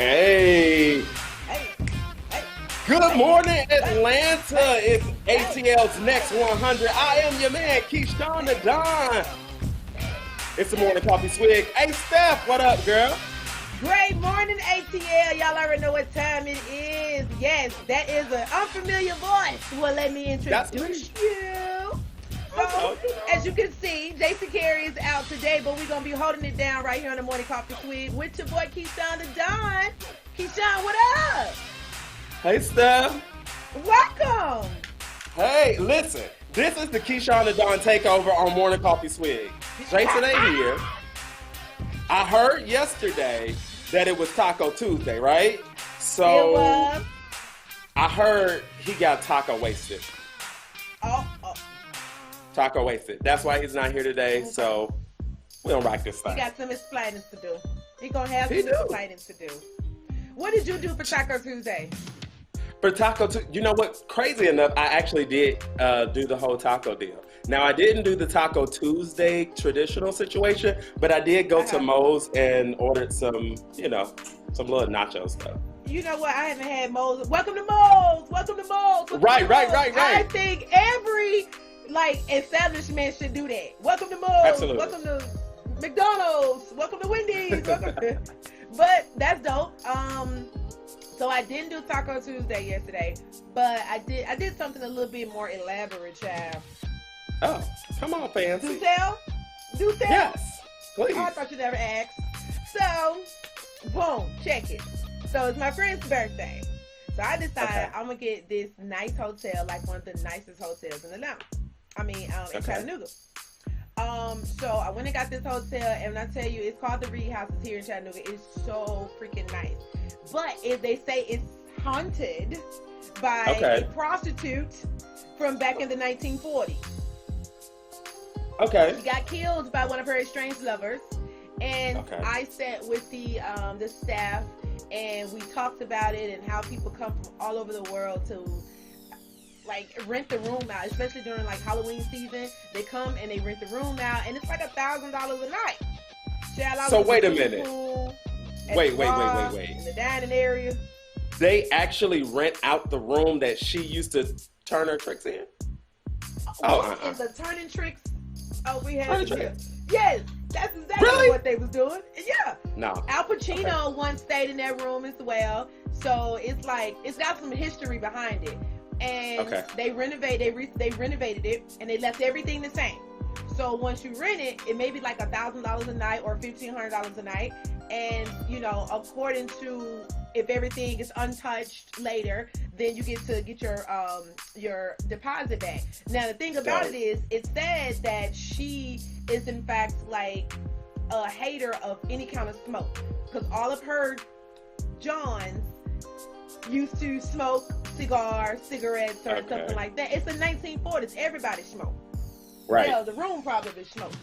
Hey, Hey, hey, good hey, morning, hey, Atlanta. hey, It's hey, ATL's Next 100. I am your man, Keyshawn the Don. It's the morning coffee swig. Hey, Steph, what up, girl? Great morning, ATL. Y'all already know what time it is. Yes, that is an unfamiliar voice. Well, let me That's me. introduce you. I So, told you. as you can see, Jason Carey is out today, but we're going to be holding it down right here on the morning coffee swig with your boy, Keyshawn the Don. Keyshawn, what up? Hey, Steph. Welcome. Hey, listen. This is the Keyshawn the Don takeover on morning coffee swig. Jason ain't here. I heard yesterday that it was Taco Tuesday, right? It So was. I heard he got taco wasted. Oh. Taco wasted. That's why he's not here today. So we don't rock this He thing. got some explaining to do. He gonna have He some do. explaining to do. What did you do for Taco Tuesday? For Taco Tuesday, you know what? Crazy enough, I actually did do the whole taco deal. Now, I didn't do the Taco Tuesday traditional situation, but I did go to Moe's and ordered some, some little nacho stuff. You know what? I haven't had Moe's. Welcome to Moe's. Welcome to Moe's. Right. I think every establishment should do that. Welcome to Moe's. Absolutely. Welcome to McDonald's. Welcome to Wendy's. But that's dope. So I didn't do Taco Tuesday yesterday, but I did something a little bit more elaborate, child. Oh, come on, fancy. Do tell? Yes, please. Oh, I thought you never asked. So, boom, check it. So it's my friend's birthday. So I decided I'm gonna get this nice hotel, like one of the nicest hotels in Atlanta. In Chattanooga. So I went and got this hotel, and when I tell you, it's called the Reed House. It's here in Chattanooga. It's so freaking nice. But if they say it's haunted by a prostitute from back in the 1940s. Okay. She got killed by one of her estranged lovers, and I sat with the staff, and we talked about it and how people come from all over the world to rent the room out, especially during Halloween season. They come and they rent the room out, and it's like $1,000 a night. So wait a minute. Wait. In the dining area. They actually rent out the room that she used to turn her tricks in? And the turning tricks. Oh, we had. Yes, that's exactly what they was doing. Yeah. No. Al Pacino once stayed in that room as well. So it's got some history behind it. And they renovated it, and they left everything the same. So once you rent it, it may be like $1,000 a night or $1,500 a night. And according to if everything is untouched later, then you get to get your deposit back. Now the thing about it is, it says that she is in fact a hater of any kind of smoke, because all of her Johns used to smoke cigars, cigarettes, or something like that. It's the 1940s. Everybody smoked. Right. Yeah, the room probably smoked.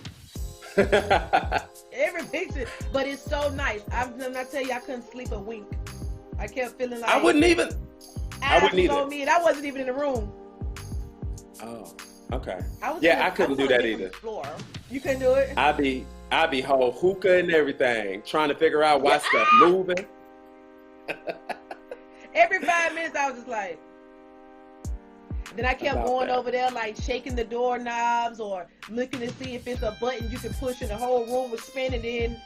Every picture, but it's so nice. I'm not tell you, I couldn't sleep a wink. I kept feeling like I wouldn't either. Me, and I wasn't even in the room. Oh, okay. I couldn't do that either. Floor. You couldn't do it? I'd be whole hookah and everything, trying to figure out why stuff moving. Every 5 minutes, I was just like. Then I kept going over there, shaking the doorknobs or looking to see if it's a button you can push and the whole room would spin and then,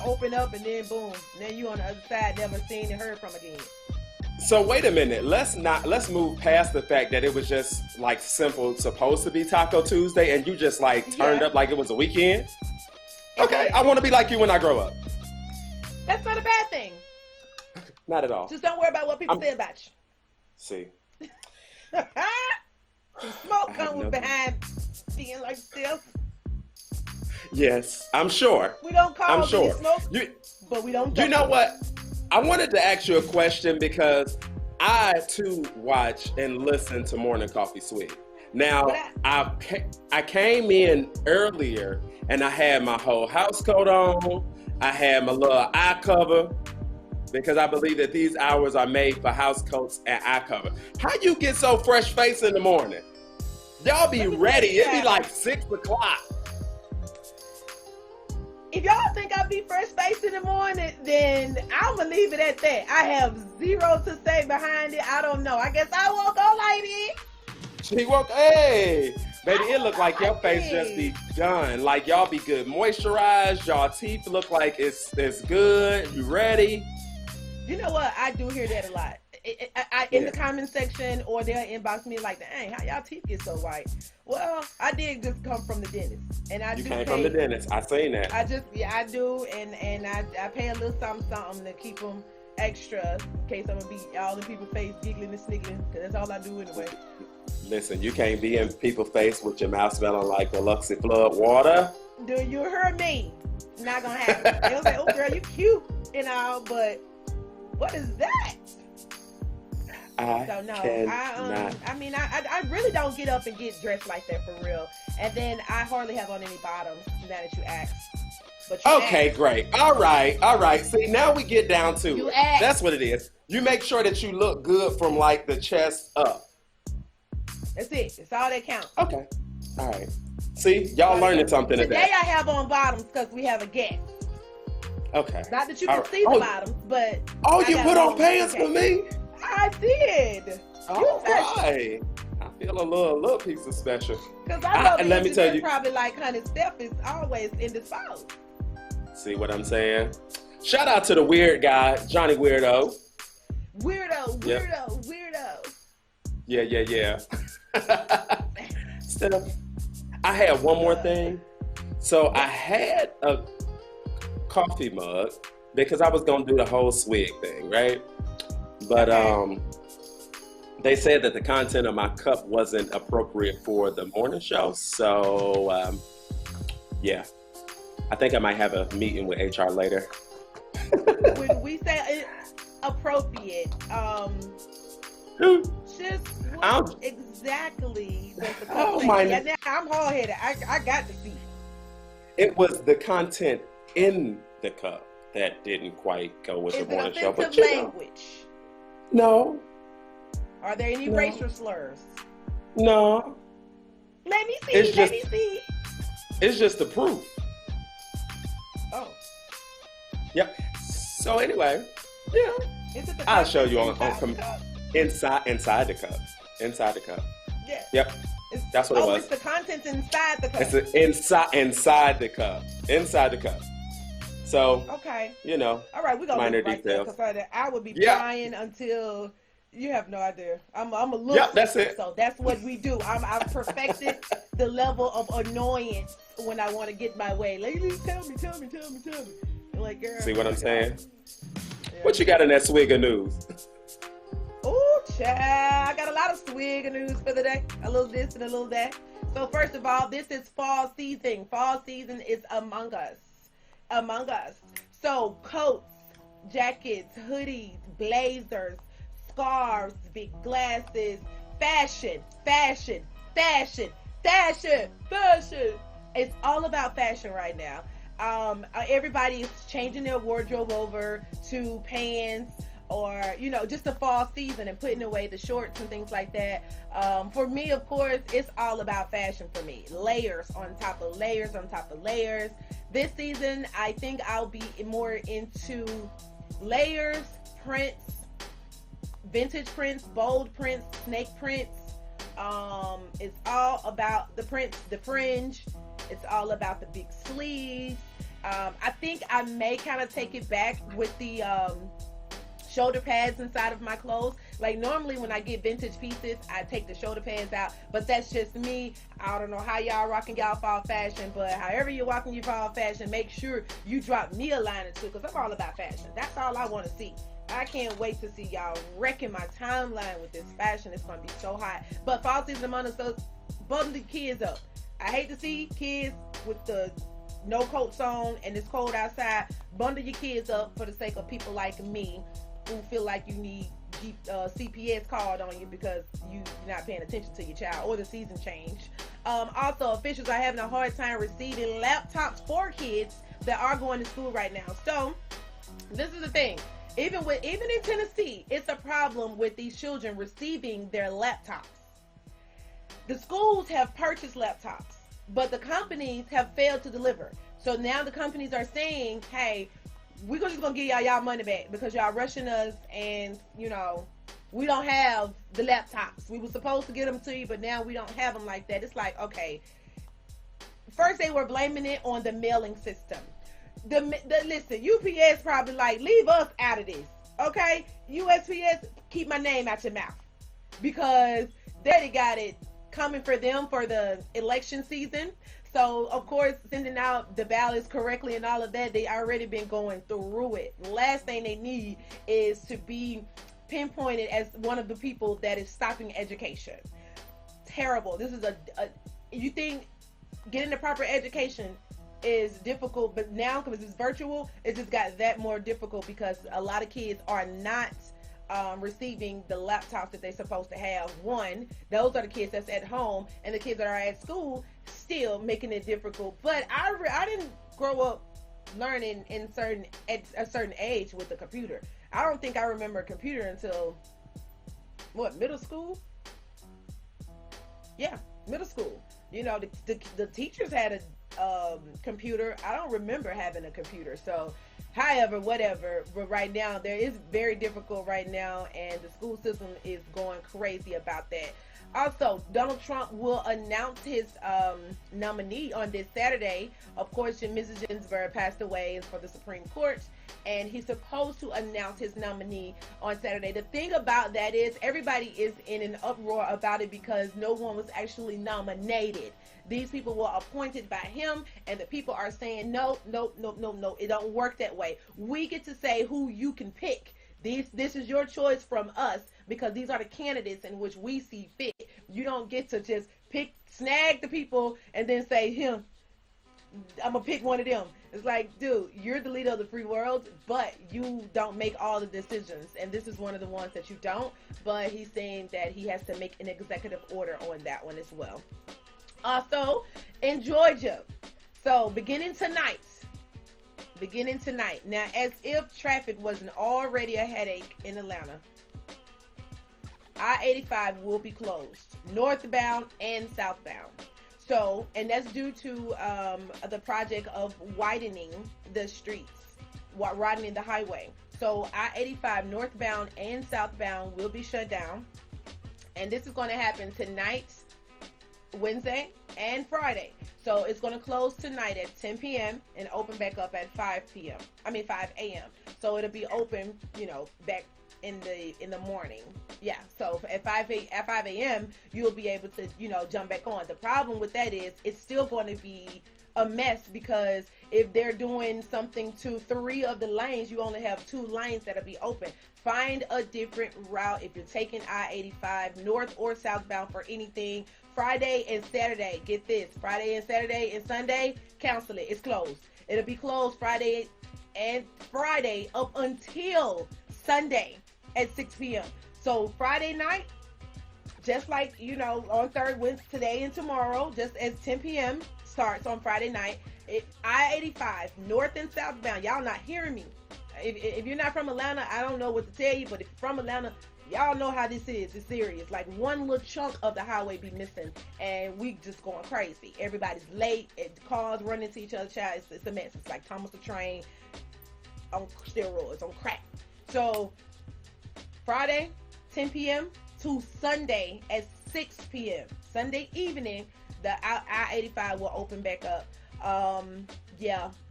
open up, and then boom. Then you on the other side, never seen and heard from again. So wait a minute. Let's move past the fact that it was just simple, supposed to be Taco Tuesday, and you just turned up like it was a weekend. Okay, I want to be like you when I grow up. That's not a bad thing. Not at all. Just don't worry about what people say about you. See. Some smoke comes behind being like this. Yes, I'm sure. We don't call it smoke, but we don't. You know what? I wanted to ask you a question because I too watch and listen to Morning Coffee Swig. Now, I came in earlier and I had my whole house coat on. I had my little eye cover, because I believe that these hours are made for house coats and eye cover. How you get so fresh face in the morning? Y'all be ready. It be like 6 o'clock. if y'all think I be fresh faced in the morning, then I'm gonna leave it at that. I have zero to say behind it. I don't know. I guess I woke up like this. She woke. Hey, baby, it look like your face just be done. Like y'all be good moisturized. Y'all teeth look like it's good. You ready? You know what? I do hear that a lot. In the comment section, or they'll inbox me like, "Dang, how y'all teeth get so white?" Well, I did just come from the dentist, and I you do came from the dentist. I seen that. I do, and I pay a little something to keep them extra in case I'm gonna be all in people's face giggling and sniggling, because that's all I do anyway. Listen, you can't be in people's face with your mouth smelling like Biloxi flood water. Do you hear me? It's not gonna happen. They'll say, "Oh, girl, you cute," and all, but what is that? So no, I mean, I really don't get up and get dressed like that for real. And then I hardly have on any bottoms now that you asked. But you okay, asked. Great. All right. See, now we get down to it. Asked. That's what it is. You make sure that you look good from like the chest up. That's it. It's all that counts. Okay. All right. See, y'all learning something today. Today I have on bottoms because we have a guest. Okay. Not that you can see the bottoms, but you put on pants for me? I did. All right. I feel a little piece of special. Because I know let me tell you, probably like Honey Steph is always indisposed. See what I'm saying? Shout out to the weird guy, Johnny Weirdo. Weirdo. Yeah. Steph, I had one more thing. So I had a coffee mug because I was gonna do the whole Swig thing, right? But they said that the content of my cup wasn't appropriate for the morning show. So, yeah, I think I might have a meeting with HR later. When we say appropriate, just what exactly was the cup? Yeah, I'm hard-headed. I got to see. It was the content in the cup that didn't quite go with the morning show. But language? No. Are there any racial slurs? No. Let me see. It's just the proof. Oh. Yep. So anyway, yeah. I'll show you inside the cup. Inside the cup. Yeah. Yep. That's what it was. It's the contents inside the cup. It's inside the cup. Inside the cup. So, okay. You know, all right, we're gonna minor right details. There, I would be crying until you have no idea. I'm a little. Yep, that's it. So that's what we do. I've perfected the level of annoyance when I want to get my way. Ladies, tell me. I'm like, girl. See what I'm saying? Yeah. What you got in that Swig of news? Oh, child. I got a lot of Swig of news for the day. A little this and a little that. So first of all, this is fall season. Fall season is among us. So coats, jackets, hoodies, blazers, scarves, big glasses, fashion. It's all about fashion right now. Everybody is changing their wardrobe over to pants, or just the fall season, and putting away the shorts and things like that. For me, of course, it's all about fashion for me. Layers on top of layers on top of layers. This season, I think I'll be more into layers, prints, vintage prints, bold prints, snake prints. It's all about the prints, the fringe. It's all about the big sleeves. I think I may kind of take it back with the shoulder pads inside of my clothes. Like normally when I get vintage pieces, I take the shoulder pads out, but that's just me. I don't know how y'all rocking y'all fall fashion, but however you're rocking your fall fashion, make sure you drop me a line or two, because I'm all about fashion. That's all I want to see. I can't wait to see y'all wrecking my timeline with this fashion. It's going to be so hot. But fall season among us, so bundle the kids up. I hate to see kids with the no coats on and it's cold outside. Bundle your kids up for the sake of people like me who feel like you need CPS card on you because you're not paying attention to your child, or the season change. Also, officials are having a hard time receiving laptops for kids that are going to school right now. So this is the thing. Even in Tennessee, it's a problem with these children receiving their laptops. The schools have purchased laptops, but the companies have failed to deliver. So now the companies are saying, hey, we're just gonna give y'all money back because y'all rushing us, and you know, we don't have the laptops. We were supposed to get them to you, but now we don't have them like that. It's like, okay. First, they were blaming it on the mailing system. Listen, UPS probably like, leave us out of this, okay? USPS, keep my name out your mouth, because they got it coming for them for the election season. So, of course, sending out the ballots correctly and all of that, they already been going through it. Last thing they need is to be pinpointed as one of the people that is stopping education. Terrible. This is you think getting the proper education is difficult, but now because it's virtual, it just got that more difficult because a lot of kids are not receiving the laptops that they're supposed to have. One, those are the kids that's at home, and the kids that are at school still making it difficult. But I didn't grow up learning at a certain age with a computer. I don't think I remember a computer until middle school? Yeah, middle school. You know, the teachers had a computer. I don't remember having a computer. So, however, whatever. But right now, there is very difficult right now, and the school system is going crazy about that. Also, Donald Trump will announce his nominee on this Saturday. Of course, Mrs. Ginsburg passed away for the Supreme Court, and he's supposed to announce his nominee on Saturday. The thing about that is everybody is in an uproar about it because no one was actually nominated. These people were appointed by him, and the people are saying, no, it don't work that way. We get to say who you can pick. This is your choice from us because these are the candidates in which we see fit. You don't get to just snag the people and then say, I'm going to pick one of them. It's like, dude, you're the leader of the free world, but you don't make all the decisions. And this is one of the ones that you don't. But he's saying that he has to make an executive order on that one as well. Also, in Georgia. So, beginning tonight. Now, as if traffic wasn't already a headache in Atlanta, I-85 will be closed, northbound and southbound. So, and that's due to the project of widening the streets, widening the highway. So, I-85 northbound and southbound will be shut down. And this is going to happen tonight, Wednesday, and Friday. So it's going to close tonight at 10 p.m. and open back up at 5 a.m. So it'll be open, back in the morning. Yeah. So at 5 a.m. you'll be able to, jump back on. The problem with that is it's still going to be a mess because if they're doing something to 3 of the lanes, you only have 2 lanes that'll be open. Find a different route if you're taking I-85 north or southbound for anything. Friday and Saturday, get this, Friday and Saturday and Sunday, cancel it. It's closed. It'll be closed Friday up until Sunday at 6 p.m. So Friday night, just like, on Wednesday, today and tomorrow, just as 10 p.m. starts on Friday night, I-85 north and southbound. Y'all not hearing me. If you're not from Atlanta, I don't know what to tell you, but if you're from Atlanta, y'all know how this is. It's serious. Like one little chunk of the highway be missing, and we just going crazy. Everybody's late. Cars running into each other. Child, it's a mess. It's like Thomas the Train on steroids, on crack. So Friday, 10 p.m. to Sunday at 6 p.m. Sunday evening, the I-85 will open back up.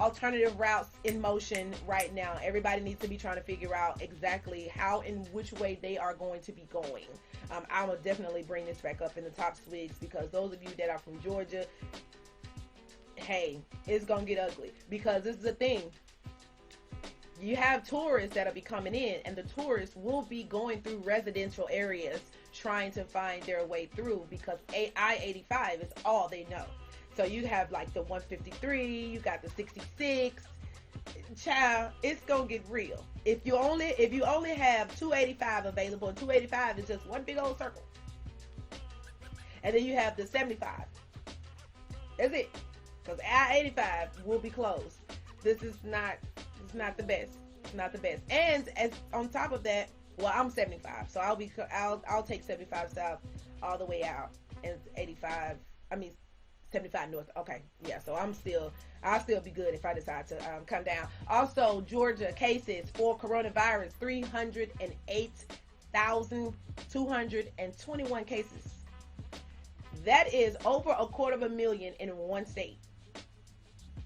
Alternative routes in motion right now. Everybody needs to be trying to figure out exactly how and which way they are going to be going. I will definitely bring this back up in the top swigs because those of you that are from Georgia, hey, it's gonna get ugly because this is the thing. You have tourists that'll be coming in, and the tourists will be going through residential areas trying to find their way through because I-85 is all they know. So you have like the 153, you got the 66. Child, it's gonna get real. If you only have 285 available, and 285 is just one big old circle. And then you have the 75. That's it. Because I-85 will be closed. It's not the best. It's not the best. And as on top of that, well, I'm 75, so I'll take 75 south all the way out, and 75 north. Okay, yeah. So I'll still be good if I decide to come down. Also, Georgia cases for coronavirus 308,221 cases. That is over 250,000 in one state.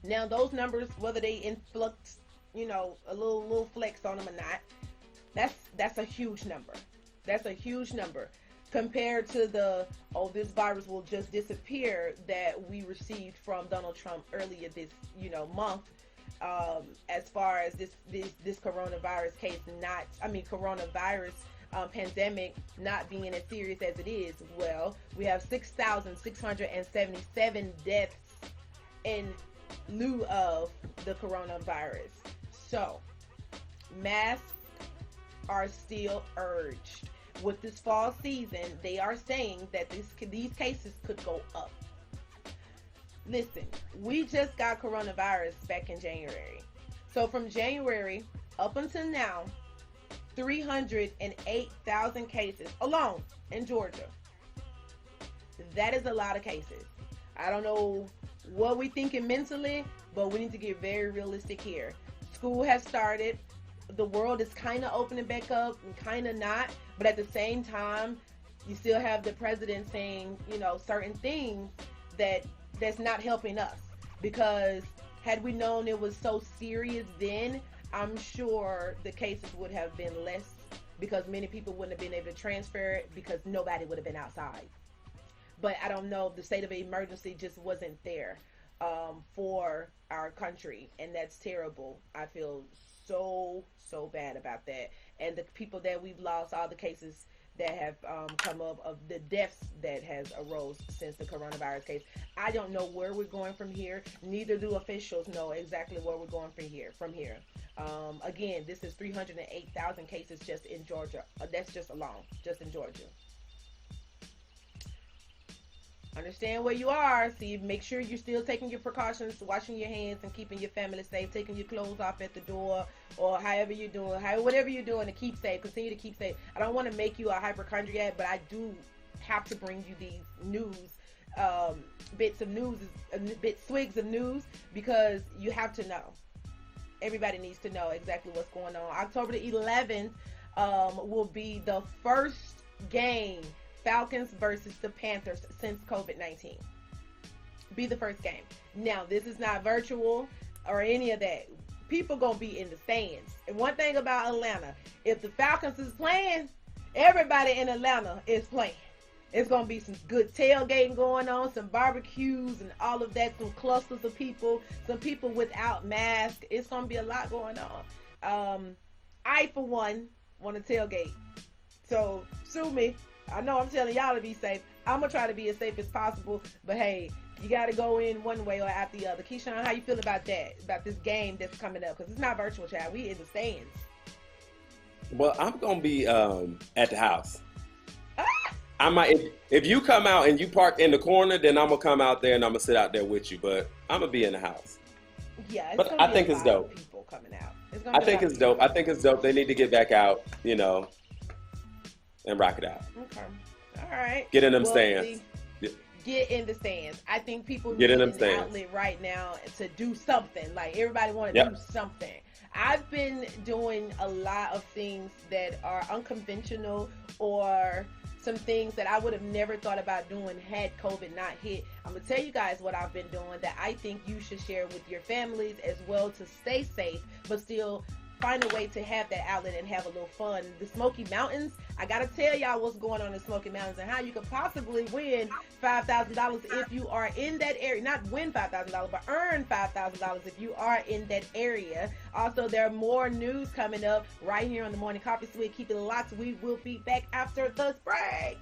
Now those numbers, whether they influx, a little flex on them or not, that's a huge number. That's a huge number compared to this virus will just disappear that we received from Donald Trump earlier this month. As far as this coronavirus pandemic not being as serious as it is. Well, we have 6,677 deaths in lieu of the coronavirus. So masks are still urged. With this fall season, they are saying that these cases could go up. Listen, we just got coronavirus back in January. So from January up until now, 308,000 cases alone in Georgia. That is a lot of cases. I don't know what we're thinking mentally, but we need to get very realistic here. School has started. The world is kind of opening back up and kind of not, but at the same time, you still have the president saying, certain things that's not helping us. Because had we known it was so serious then, I'm sure the cases would have been less, because many people wouldn't have been able to transfer it because nobody would have been outside. But I don't know, the state of emergency just wasn't there for our country, and that's terrible. I feel so bad about that. And the people that we've lost, all the cases that have come up, of the deaths that has arose since the coronavirus case. I don't know where we're going from here. Neither do officials know exactly where we're going from here. Again, this is 308,000 cases just in Georgia. That's just in Georgia. Understand where you are. See, make sure you're still taking your precautions, washing your hands and keeping your family safe, taking your clothes off at the door, or whatever you're doing to keep safe. Continue to keep safe. I don't want to make you a hypochondriac, but I do have to bring you these news, swigs of news, because you have to know. Everybody needs to know exactly what's going on. October the 11th will be the first game, Falcons versus the Panthers, since COVID-19. Be the first game. Now, this is not virtual or any of that. People gonna be in the stands. And one thing about Atlanta, if the Falcons is playing, everybody in Atlanta is playing. It's gonna be some good tailgating going on, some barbecues and all of that, some clusters of people, some people without masks. It's gonna be a lot going on. I, for one, want to tailgate. So sue me. I know I'm telling y'all to be safe. I'm going to try to be as safe as possible. But hey, you got to go in one way or out the other. Keyshawn, how you feel about that? About this game that's coming up? Because it's not virtual, child. We in the stands. Well, I'm going to be at the house. I might, if you come out and you park in the corner, then I'm going to come out there and I'm going to sit out there with you. But I'm going to be in the house. Yeah, but I think it's dope. People coming out. I think it's dope. I think it's dope. They need to get back out, and rock it out. Okay. All right. Get in them stands. Get in the stands. I think people need an outlet right now to do something. Like, everybody want to do something. I've been doing a lot of things that are unconventional, or some things that I would have never thought about doing had COVID not hit. I'm going to tell you guys what I've been doing that I think you should share with your families as well, to stay safe, but still find a way to have that outlet and have a little fun. The Smoky Mountains, I gotta tell y'all what's going on in the Smoky Mountains and how you could possibly win $5,000 if you are in that area. Not win $5,000, but earn $5,000 if you are in that area. Also, there are more news coming up right here on the Morning Coffee Swig. Keep it locked. We will be back after the break.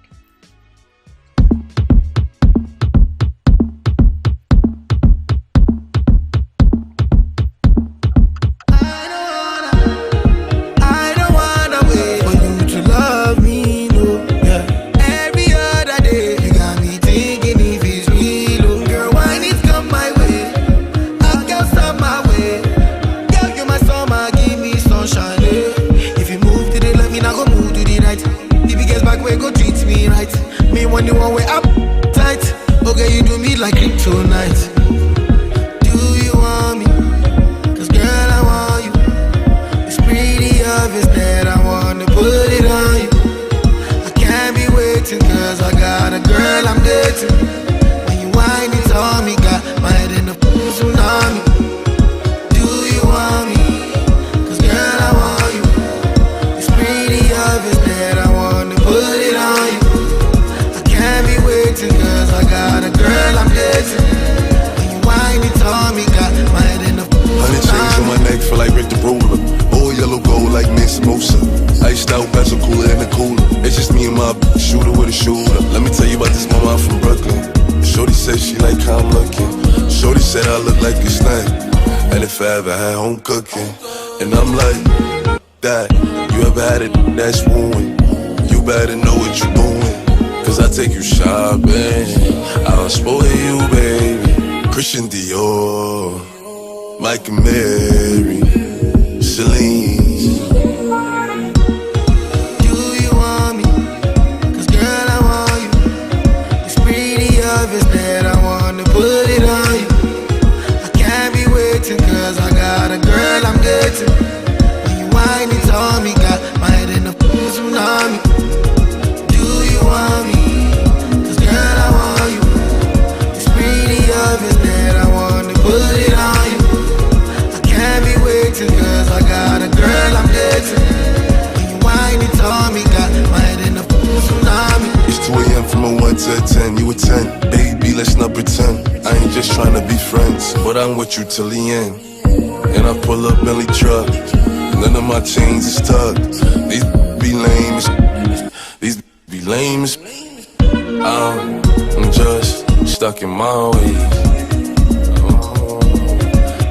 When you one way up tight, Okay, you do me like kryptonite. Do you want me? Cause girl, I want you. It's pretty obvious that I wanna put it on you. I can't be waiting cause I got a girl I'm dating. When you whine it on me, got my head in the tsunami. Do you want me? Cause girl, I want you. It's pretty obvious that I wanna put it on you. I can't be waiting cause I got a girl I'm dating. When you whine it on me, got my head in the 100 chains on my neck, feel like Rick the Ruler. All yellow gold like Mint Samosa. Iced out, bezel cooler in the cooler. It's just me and my shooter with a shooter. Let me tell you about this mama, I'm from Brooklyn. Shorty said she like how I'm looking. Shorty said I look like a snack. And if I ever had home cooking. And I'm like, Dad, you ever had it that's wooing? You better know what you're doing. Cause I take you shopping, I'll spoil you, baby. Christian Dior, Mike and Mary, Celine. Do you want me? Cause girl, I want you. It's pretty obvious that I wanna put it on you. I can't be waiting cause I got a girl I'm dating. When you whine it on me, got my head in the tsunami. Do you want me? Cause girl, I want you. It's pretty obvious that I wanna put it on you. I can't be waiting cause I got a girl I'm dating. When you whine it on me, got my head in the tsunami. It's 2 a.m. from a 1 to a 10, you a 10. Baby, let's not pretend. I ain't just trying to be friends, but I'm with you till the end. And I pull up Bentley truck, none of my chains is tucked. These be lame as, these be lame as. I'm just stuck in my ways.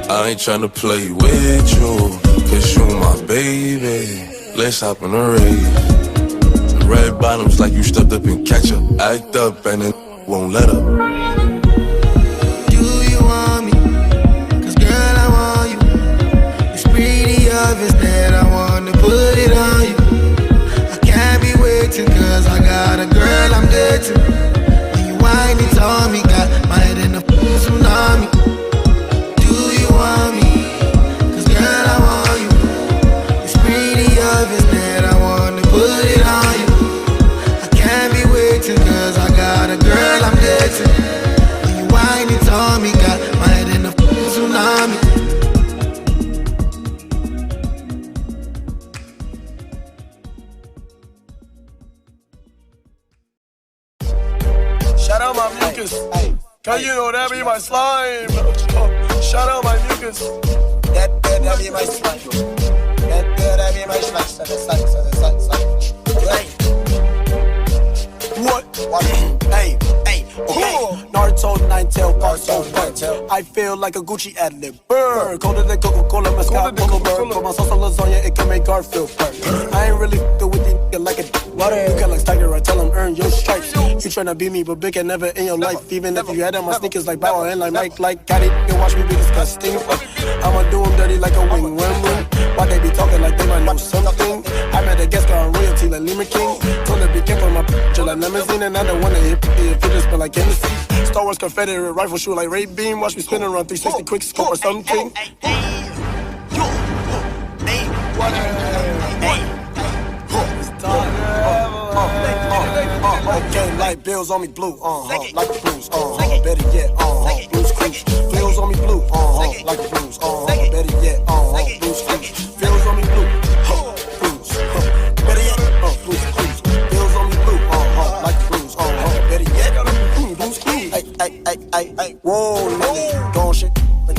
I ain't tryna play with you, cause you my baby. Let's hop in a rave. Red bottoms like you stepped up in ketchup. Act up and then won't let up. Do you want me? Cause girl, I want you. It's pretty obvious that I wanna put it on you. I can't be waiting cause I got a girl I'm dating. When you whine it on me, got my head in the tsunami. Do you want me? Cause girl, I want you. It's pretty obvious that I wanna put it on you. I can't be waiting cause I got a girl I'm dating. When you whine it on me, got my head in the tsunami. Shout out my mucus. Cause you know that be my slime. Shout out my mucus. That be my slime. That be my slime. What? Hey. Okay. Naruto, nine-tail, Barto. I feel like a Gucci ad-lib. Burr. Colder than Coca-Cola, mascot, polo bird. Put my sauce on lasagna, it can make Garfield burn. I ain't really good with these niggas like a water. You got like Tiger, I tell him earn your stripes. You tryna be me, but big and never in your life. Even if you had on my sneakers like Bow and like Mike, like Caddy, you watch me be disgusting. I'ma do them dirty like a wing. Why they be talking like they might know something? I met a guest star on royalty like Lima King. Told her be careful my picture like limousine. And I don't wanna hit if it just smell like Hennessy. Star Wars Confederate rifle shoot like Ray Beam. Watch me spin around 360 quick scope or something. Okay, light bills on me blue, like the blues, better yet, blues cruise. Bills on me blue, like the blues, better yet, blues cruise. Bills on me blue, blues, better yet, blues cruise. Bills on me blue, like the blues, better yet, blues cruise. Ay, whoa, Lily, gon' shit,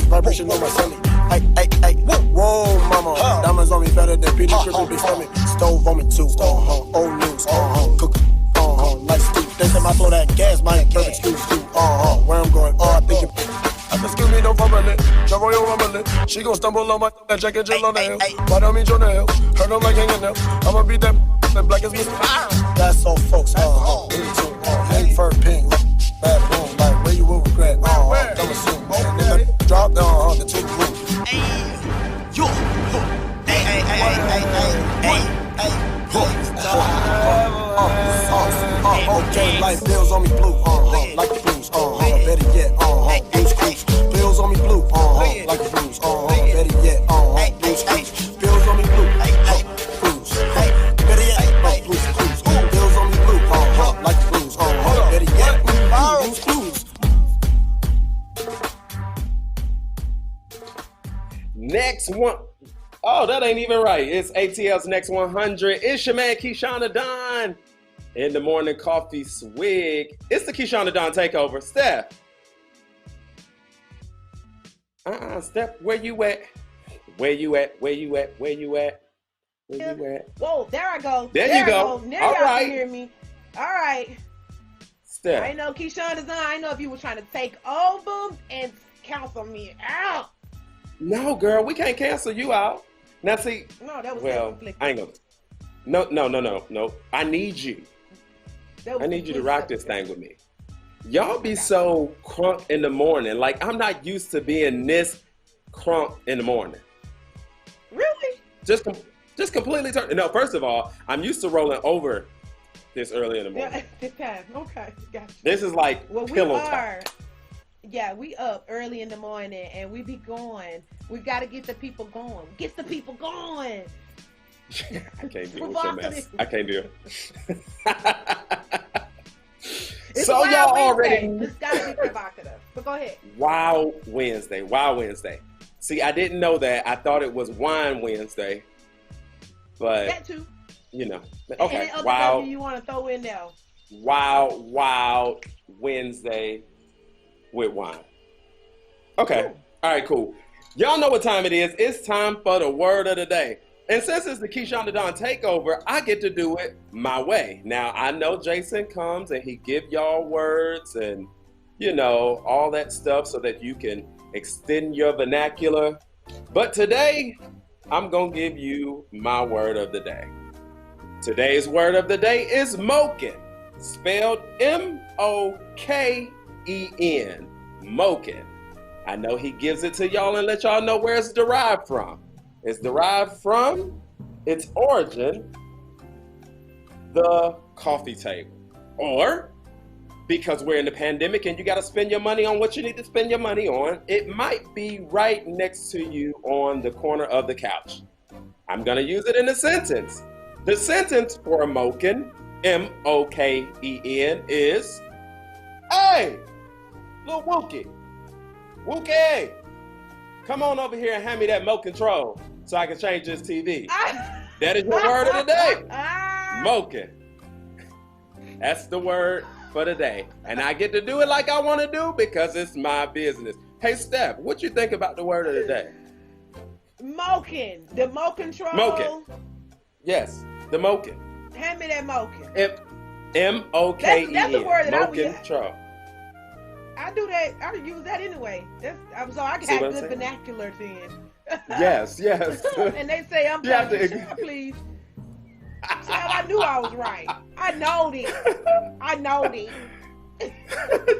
vibration on my celly. Ay, whoa, mama, diamonds on me better than Peter Griffin, big stomach. Stove on me too, old news, cook. Like Steve, they say I throw that gas, my perfect excuse you. Where I'm going, I think it. Excuse me, don't fumble it. Trouble you rumble it. She gon' stumble on my jacket, Jill on the hill. Why don't mean Jonah Hurt them like hanging nail. I'ma beat that black as me. That's all, folks. Hang fur pink, bad boom, like where you will regret. Don't assume. Drop down the two room. Okay, light bills on me blue, like the blues, one. Oh, that ain't even right. It's ATL's Next 100. It's your man, Keyshawn Don. In the morning coffee swig. It's the Keyshawn Don takeover. Steph. Steph, where you at? Where you at? Where you at? Where you at? Where you at? Whoa, there I go. There you go. Now all y'all right. can hear me. All right. Steph. I know Keyshawn is on. I know if you were trying to take over and cancel me out. No, girl, we can't cancel you out. Now see. No, that was I ain't gonna. No. I need you. I need you to rock this thing with me. Y'all be so crunk in the morning. Like, I'm not used to being this crunk in the morning. Really? Just completely turn. No, first of all, I'm used to rolling over this early in the morning. Yeah, this time. Okay, gotcha. This is like pillow talk. Yeah, we up early in the morning and we be going. We got to get the people going. Get the people going. I can't deal with your mess. I can't do it. It's so y'all already. It's gotta be provocative. But go ahead. Wow Wednesday. See, I didn't know that. I thought it was Wine Wednesday. But that too. You know. Okay. Any other W you want to throw in there? Wow Wednesday with wine. Okay. Ooh. All right, cool. Y'all know what time it is. It's time for the word of the day. And since it's the Keyshawn Don takeover, I get to do it my way. Now, I know Jason comes and he give y'all words and, all that stuff so that you can extend your vernacular. But today, I'm going to give you my word of the day. Today's word of the day is moken, spelled M-O-K-E-N, moken. I know he gives it to y'all and let y'all know where it's derived from. It's derived from its origin, the coffee table. Or, because we're in the pandemic and you got to spend your money on what you need to spend your money on, it might be right next to you on the corner of the couch. I'm going to use it in a sentence. The sentence for moken, M-O-K-E-N, is, hey, little Wookie, come on over here and hand me that remote control so I can change this TV. That is your word of the day. Moken. That's the word for the day. And I get to do it like I want to do because it's my business. Hey, Steph, what you think about the word of the day? Moken. The remote control. Moken. Yes, the moken. Hand me that moken. M-O-K-E-N. That's the word that moken control. I do that. I use that anyway. So I can have good vernacular then. Yes. And they say I'm talking, please. Child, I knew I was right. I know it.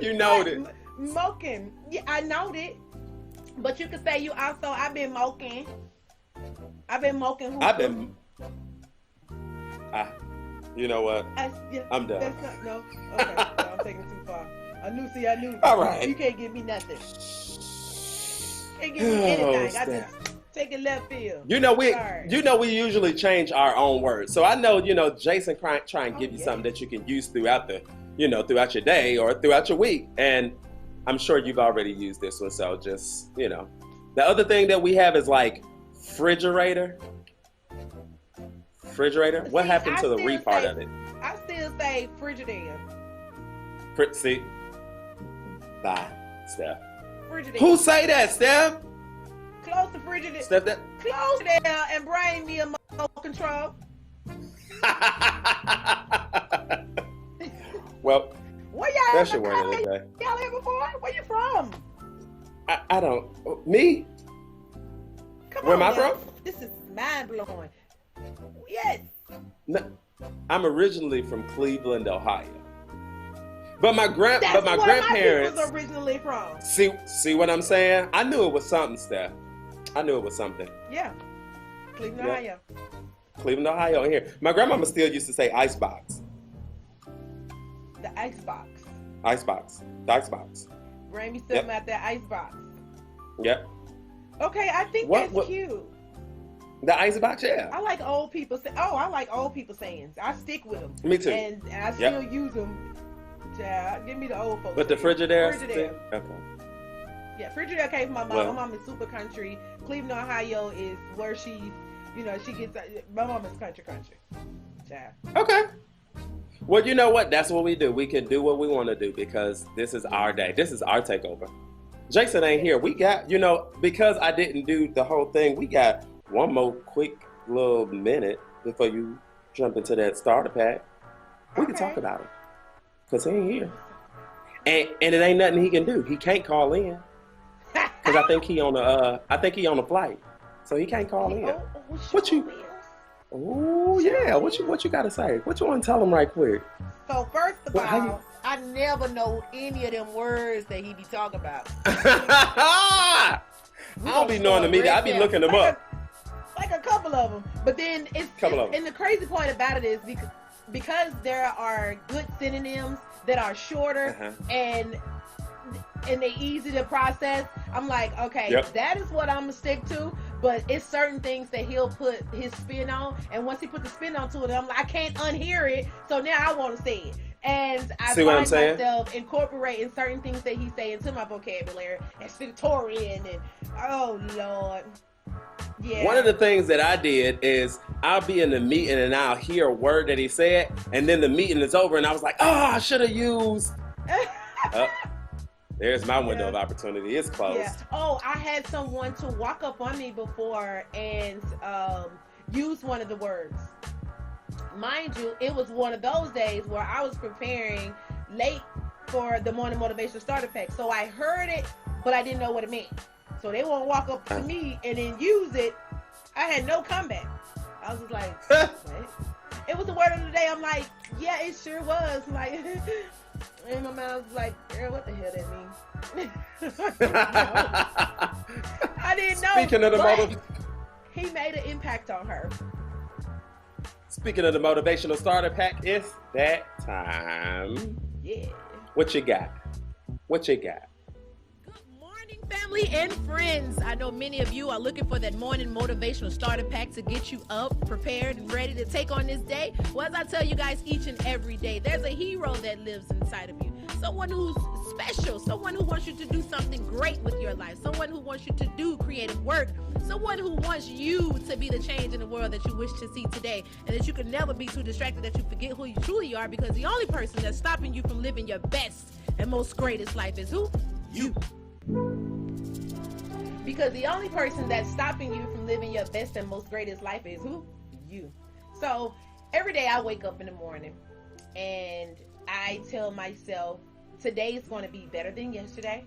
You know it. Moking. Yeah, I know it. But you could say you also, I've been moking. You know what? I'm done. That's not, no. Okay, no, I'm taking it too far. I knew. All right. You can't give me nothing. Can't give me anything. I just take it left field. We usually change our own words. So I know, Jason try and give you something that you can use throughout throughout your day or throughout your week. And I'm sure you've already used this one. So just, the other thing that we have is like refrigerator. What happened to the re part of it? I still say Frigidaire. See? Bye, Steph. Frigidaire. Who say that, Steph? Close the Frigidaire. Steph, that. Close there and bring me a remote control. Well, where y'all that's your word of the day. Y'all ever before? Where you from? I don't. Me? Come Where on, am I from? This is mind blowing. Yes. No, I'm originally from Cleveland, Ohio. But my grandparents was originally from. See what I'm saying? I knew it was something, Steph. I knew it was something. Yeah. Cleveland, Ohio. Cleveland, Ohio. Here, my grandmama still used to say icebox. The icebox. The icebox. Bring me something out that icebox. Yep. Okay, I think that's cute. The icebox, yeah. I like old people sayings. I stick with them. Me too. And I still use them. Child, give me the old folks. But the Frigidaire? Frigidaire. Okay. Yeah, Frigidale came from my mom. My mom is super country. Cleveland, Ohio is where she's, she gets, my mom is country. Child. Okay. Well, you know what? That's what we do. We can do what we want to do because this is our day. This is our takeover. Jason ain't here. We got, because I didn't do the whole thing, we got one more quick little minute before you jump into that starter pack. We can talk about it because he ain't here. And it ain't nothing he can do. He can't call in because I think he on a flight, so he can't call in. What you? Oh yeah, what you got to say? What you want to tell him right quick? So first of all, I never know any of them words that he be talking about. I don't be knowing the media. I be looking them up. Like a couple of them, but then and the crazy part about it is because there are good synonyms that are shorter and they easy to process. I'm like, okay, that is what I'm gonna stick to. But it's certain things that he'll put his spin on, and once he put the spin onto it, I'm like, I can't unhear it. So now I want to say it, and I find myself incorporating certain things that he say into my vocabulary, and Victorian, and oh Lord. Yeah. One of the things that I did is I'll be in the meeting and I'll hear a word that he said, and then the meeting is over, and I was like, I should have used. There's my window of opportunity. It's closed. Yeah. Oh, I had someone to walk up on me before and use one of the words. Mind you, it was one of those days where I was preparing late for the morning motivational starter pack. So I heard it, but I didn't know what it meant. So they won't walk up to me and then use it. I had no comeback. I was just like, what? It was the word of the day. I'm like, yeah, it sure was. I'm like, and my mom was like, girl, what the hell that means? I didn't know. Speaking of the he made an impact on her. Speaking of the motivational starter pack, it's that time. Yeah. What you got? Family and friends, I know many of you are looking for that morning motivational starter pack to get you up, prepared, and ready to take on this day. Well, as I tell you guys each and every day, there's a hero that lives inside of you. Someone who's special, someone who wants you to do something great with your life, someone who wants you to do creative work, someone who wants you to be the change in the world that you wish to see today, and that you can never be too distracted that you forget who you truly are, because the only person that's stopping you from living your best and most greatest life is who? You. Because the only person that's stopping you from living your best and most greatest life is who? You. So every day I wake up in the morning and I tell myself, today is going to be better than yesterday.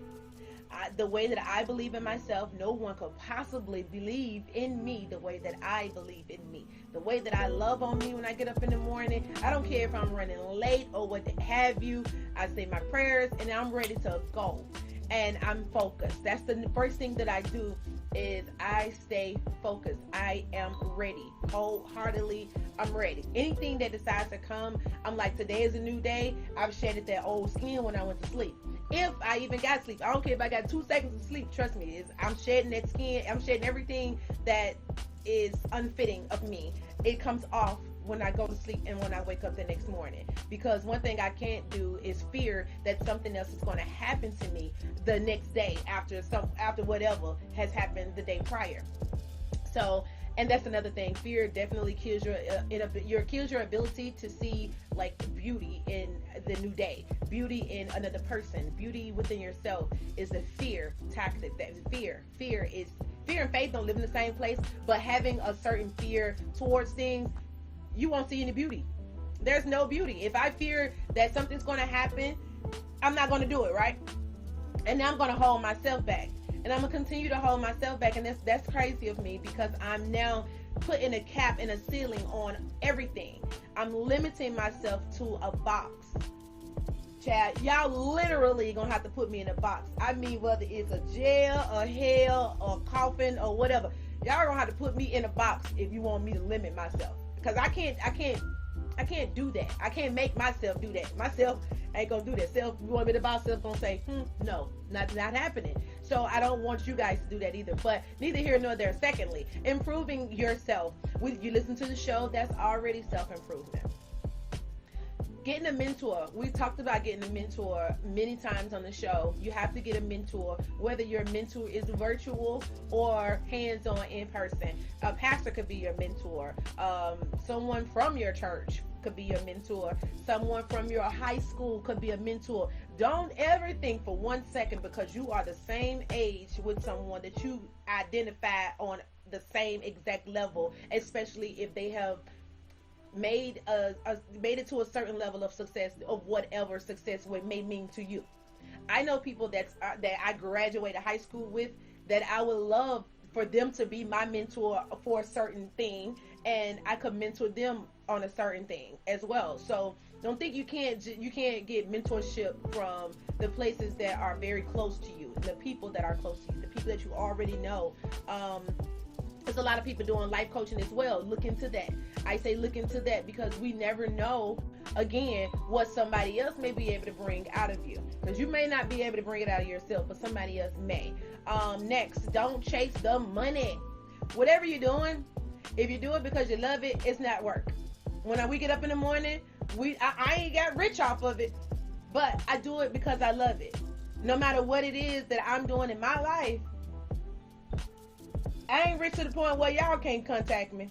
The way that I believe in myself, no one could possibly believe in me the way that I believe in me. The way that I love on me when I get up in the morning. I don't care if I'm running late or what have you. I say my prayers and I'm ready to go. And I'm focused. That's the first thing that I do is I stay focused. I am ready. Wholeheartedly, I'm ready. Anything that decides to come, I'm like, today is a new day. I've shedded that old skin when I went to sleep. If I even got sleep, I don't care if I got 2 seconds of sleep. Trust me, I'm shedding that skin. I'm shedding everything that is unfitting of me. It comes off when I go to sleep and when I wake up the next morning. Because one thing I can't do is fear that something else is going to happen to me the next day after whatever has happened the day prior. So, and that's another thing. Fear definitely kills your ability to see like beauty in the new day, beauty in another person, beauty within yourself is a fear tactic. That fear and faith don't live in the same place, but having a certain fear towards things, you won't see any beauty. There's no beauty. If I fear that something's going to happen, I'm not going to do it, right? And now I'm going to hold myself back. And I'm going to continue to hold myself back. And that's crazy of me because I'm now putting a cap and a ceiling on everything. I'm limiting myself to a box. Chad, y'all literally going to have to put me in a box. I mean, whether it's a jail, a hell, or a coffin, or whatever. Y'all going to have to put me in a box if you want me to limit myself. Because I can't do that. I can't make myself do that. Myself ain't gonna do that. Self, you want me to buy self gonna say, no, not happening. So I don't want you guys to do that either. But neither here nor there. Secondly, improving yourself. You listen to the show, that's already self-improvement. getting a mentor. We talked about getting a mentor many times on the show. You have to get a mentor, whether your mentor is virtual or hands-on in person. A pastor could be your mentor. Someone from your church could be your mentor. Someone from your high school could be a mentor. Don't ever think for 1 second because you are the same age with someone that you identify on the same exact level, especially if they have made it to a certain level of success, of whatever success may mean to you. I know people that I graduated high school with that I would love for them to be my mentor for a certain thing, and I could mentor them on a certain thing as well. So don't think you can't get mentorship from the places that are very close to you, the people that are close to you, the people that you already know. There's a lot of people doing life coaching as well. Look into that. I say look into that because we never know, again, what somebody else may be able to bring out of you. Because you may not be able to bring it out of yourself, but somebody else may. Next, don't chase the money. Whatever you're doing, if you do it because you love it, it's not work. When we get up in the morning, I ain't got rich off of it, but I do it because I love it. No matter what it is that I'm doing in my life, I ain't rich to the point where y'all can't contact me.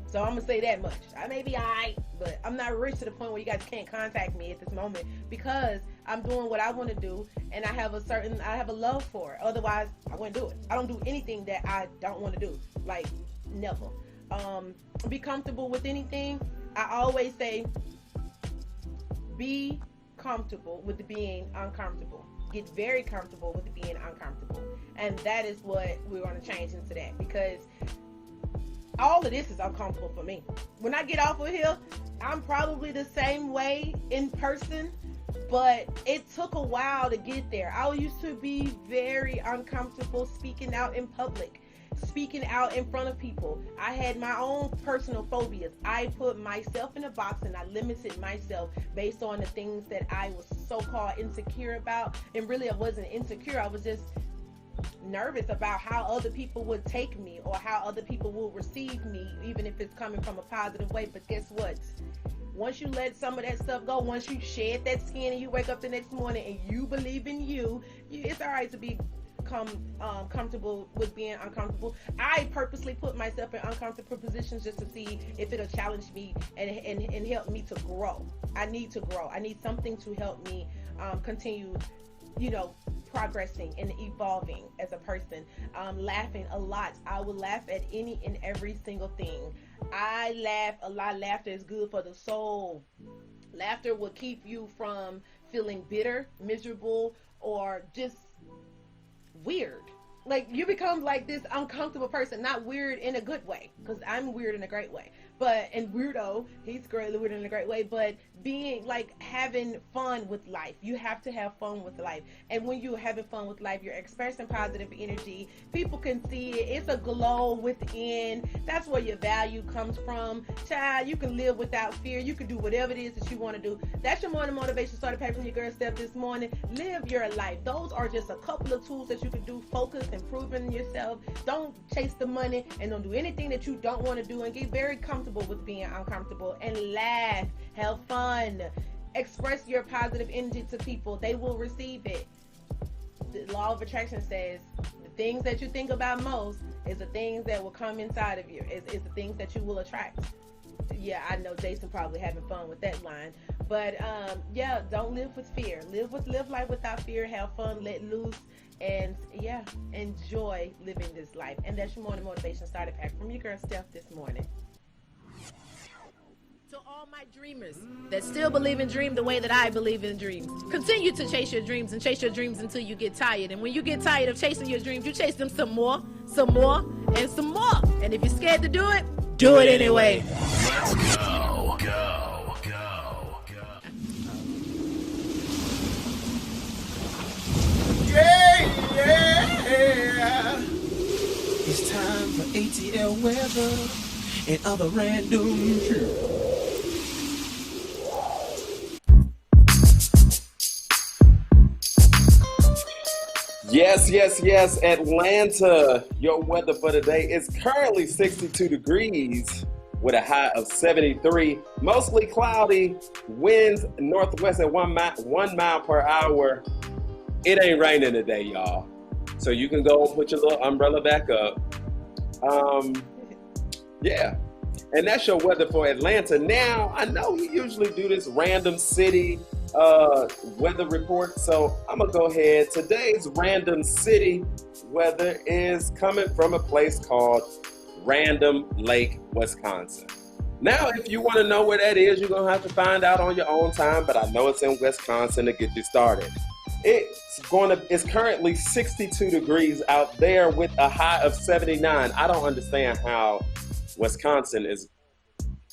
So I'm going to say that much. I may be alright, but I'm not rich to the point where you guys can't contact me at this moment because I'm doing what I want to do and I have a love for it. Otherwise, I wouldn't do it. I don't do anything that I don't want to do. Like, never. Be comfortable with anything. I always say, be comfortable with being uncomfortable. Get very comfortable with being uncomfortable. And that is what we're going to change into that, because all of this is uncomfortable for me. When I get off of here, I'm probably the same way in person, but it took a while to get there. I used to be very uncomfortable speaking out in public, speaking out in front of people. I had my own personal phobias. I put myself in a box and I limited myself based on the things that I was so-called insecure about. And really, I wasn't insecure. I was just nervous about how other people would take me or how other people will receive me, even if it's coming from a positive way. But guess what? Once you let some of that stuff go, once you shed that skin and you wake up the next morning and you believe in you, it's all right to be comfortable with being uncomfortable. I purposely put myself in uncomfortable positions just to see if it'll challenge me and help me to grow. I need to grow. I need something to help me continue, progressing and evolving as a person. Laughing a lot. I will laugh at any and every single thing. I laugh a lot. Laughter is good for the soul. Laughter will keep you from feeling bitter, miserable, or just weird. Like, you become like this uncomfortable person, not weird in a good way, because I'm weird in a great way, and weirdo, he's greatly weird in a great way, but being like having fun with life. You have to have fun with life, and when you're having fun with life, you're expressing positive energy. People can see it. It's a glow within. That's where your value comes from. Child, you can live without fear. You can do whatever it is that you want to do. That's your morning motivation starter pack from your girl Steph this morning. Live your life. Those are just a couple of tools that you can do. Focus, improving yourself. Don't chase the money, and don't do anything that you don't want to do, and get very comfortable with being uncomfortable, and laugh, have fun, express your positive energy to people. They will receive it. The law of attraction says the things that you think about most is the things that will come inside of you. Is the things that you will attract. Yeah, I know Jason probably having fun with that line, but don't live with fear. Live life without fear. Have fun, let loose, and enjoy living this life. And that's your morning motivation starter pack from your girl Steph this morning. To all my dreamers that still believe in dream the way that I believe in dreams, continue to chase your dreams, and chase your dreams until you get tired. And when you get tired of chasing your dreams, you chase them some more, and some more. And if you're scared to do it, do it anyway. Let's go. Yeah. It's time for ATL weather and other random shit. Yes. Atlanta, your weather for today is currently 62 degrees. with a high of 73. Mostly cloudy, winds northwest at 1 mile per hour. It ain't raining today, y'all. So you can go and put your little umbrella back up. Yeah. And that's your weather for Atlanta. Now, I know we usually do this random city weather report. So I'm going to go ahead. Today's random city weather is coming from a place called Random Lake, Wisconsin. Now, if you want to know where that is, you're going to have to find out on your own time. But I know it's in Wisconsin to get you started. It's currently 62 degrees out there with a high of 79. I don't understand how Wisconsin is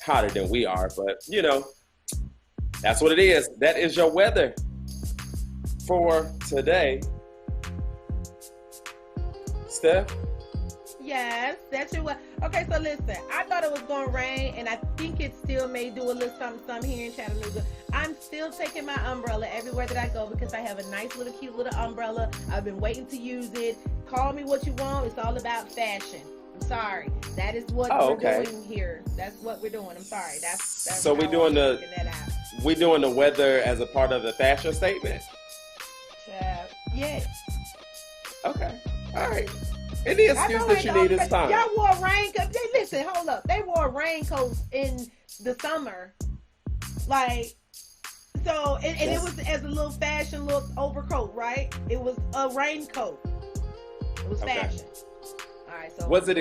hotter than we are, but you know, that's what it is. That is your weather for today. Steph? Yes, that's your weather. Okay, so listen, I thought it was going to rain, and I think it still may do a little something here in Chattanooga. I'm still taking my umbrella everywhere that I go because I have a nice little cute little umbrella. I've been waiting to use it. Call me what you want. It's all about fashion. I'm sorry. That is what we're doing here. That's what we're doing. I'm sorry. That's so we're doing the weather as a part of the fashion statement? Yes. Okay. All right. Any excuse that you need is fine. Y'all wore raincoats. Listen, hold up. They wore raincoats in the summer. Like, so, and it was as a little fashion look overcoat, right? It was a raincoat. It was fashion. All right, so. Was it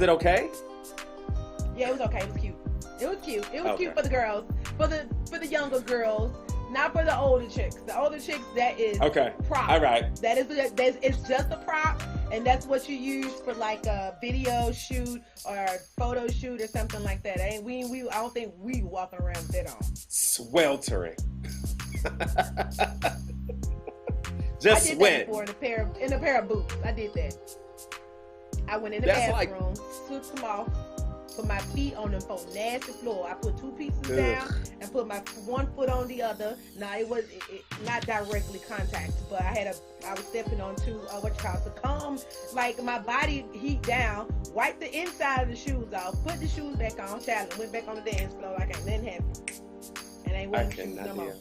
okay? Yeah, it was okay. It was cute. It was cute. It was cute for the girls. For the younger girls. Not for the older chicks. The older chicks, that is prop. All right. It's just a prop, and that's what you use for like a video shoot or a photo shoot or something like that. I don't think we walking around with that on. Sweltering. Just I did that before in a pair of boots. I did that. I went in the bathroom, took them off. Put my feet on them nasty floor. I put 2 pieces down and put my one foot on the other. Now it was not directly contact, but I was stepping on to calm like my body heat down. Wipe the inside of the shoes off. Put the shoes back on. Child, and went back on the dance floor like ain't nothing happened. And ain't wearing shoes no more.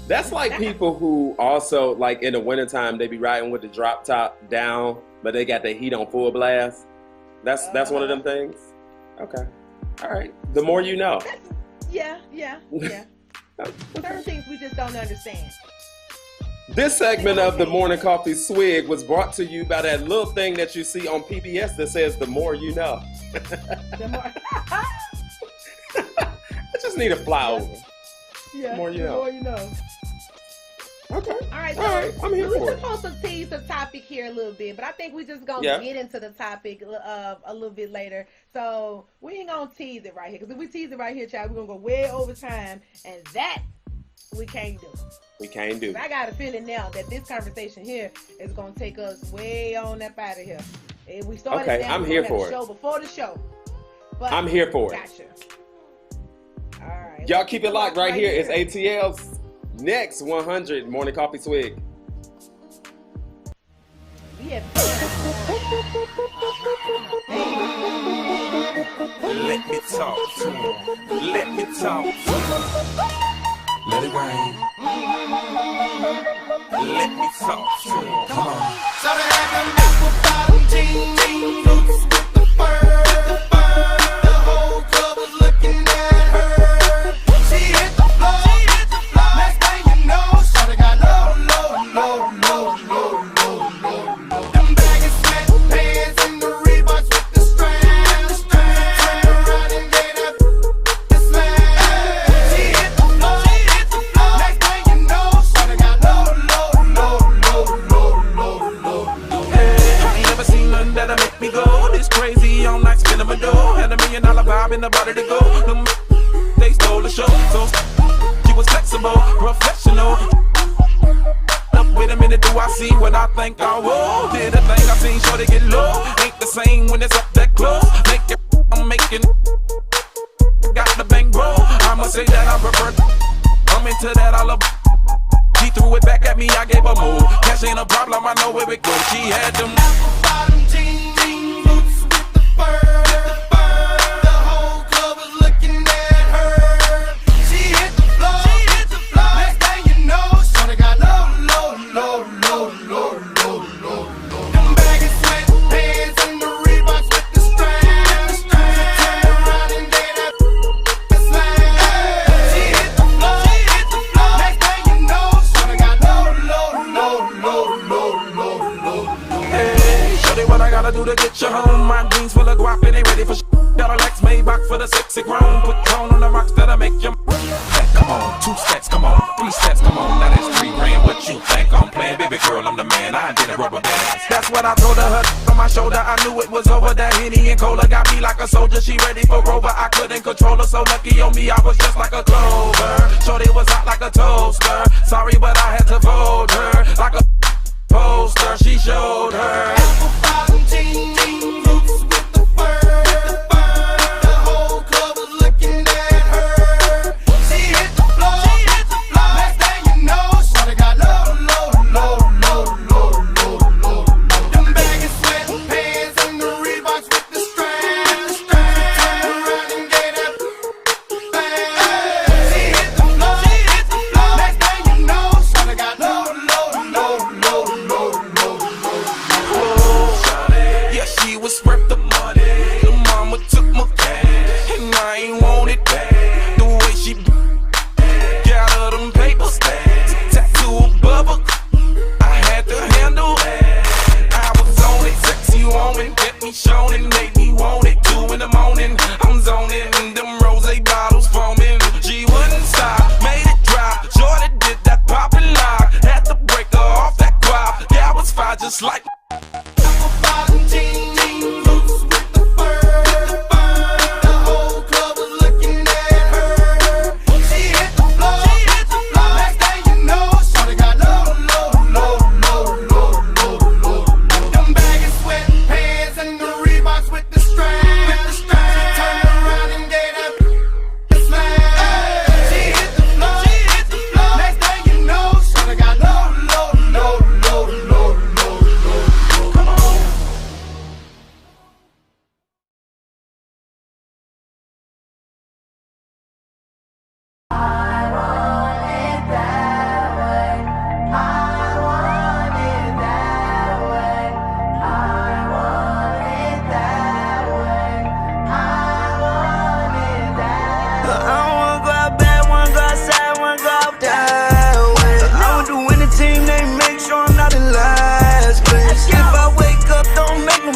That's like people who also like in the wintertime they be riding with the drop top down, but they got the heat on full blast. That's one of them things? Okay. All right. The more you know. Yeah. Certain things we just don't understand. This segment of the Morning Coffee Swig was brought to you by that little thing that you see on PBS that says, the more you know. The more... I just need a fly over. Yeah, the more you know. Okay. All right, so I'm here for it. We're supposed to tease the topic here a little bit, but I think we're just going to get into the topic a little bit later. So we ain't going to tease it right here. Because if we tease it right here, child, we're going to go way over time. And that we can't do. We can't do. I got a feeling now that this conversation here is going to take us way on up out of here. If we started I'm here for it. Show before the show. But I'm here for it. Gotcha. All right. Y'all keep it locked right here. It's ATL's Next 100 Morning Coffee Swig. Yeah. Let me talk to him. Let me talk to him. Let it rain. Let me talk to him. Come on. So they had them apple bottom jeans, boots with the fur. The whole club was looking at her. She hit the floor. Next thing you know, shawty got low. Them baggy sweatpants and the Reeboks with the straps. Turned around and gave that the smash. She hit the floor. Next thing you know, shawty got low. Hey, I ain't never seen nothing that'll make me go this crazy all night spinning my dough. Had $1 million vibe in the body to go. They stole the show, so she was flexible, professional. Wait a minute, do I see what I think I will? Did a thing I seen, sure they get low. Ain't the same when it's up that close. Make it, I'm making. Got the bang bro. I'ma say that I prefer. I'm into that, I love. She threw it back at me, I gave her move. Cash ain't a problem, I know where it goes. She had them Bottom jeans, boots with the fur. Your home, my jeans full of guap and they ready for got a Lex Maybach for the sexy grown. Put tone on the rocks that'll make you. Come on, 2 steps, come on, 3 steps, come on. Now that's 3 grand. What you think I'm playing? Baby girl, I'm the man. I did a rubber dance. That's what I told her on my shoulder. I knew it was over. That Henny and Cola got me like a soldier. She ready for Rover. I couldn't control her. So lucky on me, I was just like a clover. Shorty was hot like a toaster. Sorry, but I had to fold her like a poster. She showed her. Apple bottom jeans, boots with the fur. The whole club was looking at her. She hit the floor. Next thing you know, shawty got low. Them baggy sweating pants and the Reeboks with the straps. Turned around and gave that bang. She hit the floor. Next thing you know, shawty got low. Yeah, she was worth the money. The mama took my cash, and I ain't want it back. The way she got her them paper stacks, tattoo above her, I had to handle that. I was on it, sexy woman, kept me showing, and made me want it. 2 in the morning, I'm zoning, them rose bottles foaming. She wouldn't stop, made it drop. Jordan did that pop and lock, had to break her off that guap. Yeah, I was fine just like. Bottom jeans, boots with the fur. The whole club was looking at her. She hit the floor. Next thing you know, shawty got low. Them baggy sweating pants and the Reeboks with the straps. She turned around and gave that smash. She hit the floor. Next thing you know, shawty got low.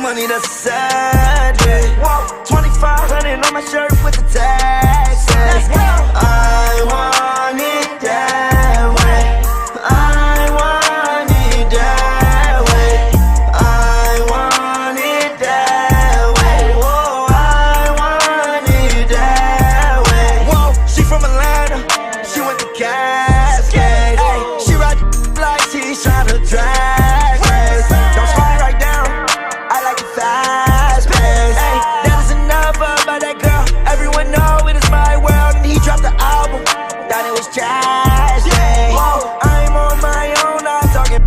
Money, that's a sad day. 2,500 on my shirt with the tags. I want it that way. I want it that way. I want it that way. Whoa, I want it that way. Whoa, she from Atlanta. She went to Cascade. She ride like she's trying to drag race. Don't slide right down. I like it fast pace. Hey, that is enough about that girl. Everyone know it is my world. And he dropped the album. Thought it was trash. I'm on my own. I'm talking.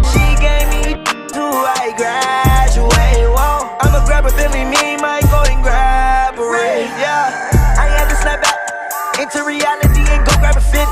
She gave me till I graduate. Whoa, I'ma grab a Billy, me, might go and grab a Ray. Yeah, I had to snap back into reality and go grab a fit.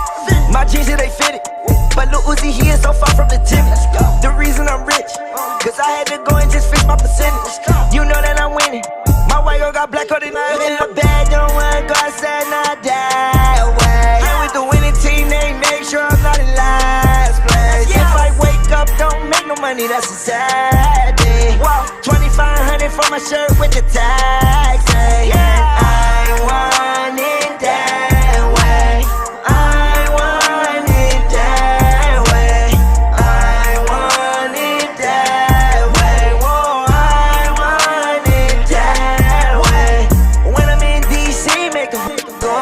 My jeans, they fit it. But Lil Uzi, he is so far from the timid. The reason I'm rich, cause I had to go and just fix my percentage. You know that I'm winning. My white girl got black on the knife in the bag. Don't wanna go outside, not that way. And with the winning team, they make sure I'm not in last place. If I wake up, don't make no money, that's a sad day. 2,500 for my shirt with the tags. I want it that way. I want it that way. I want it that way. Whoa, I want it that way. When I'm in DC, make the go.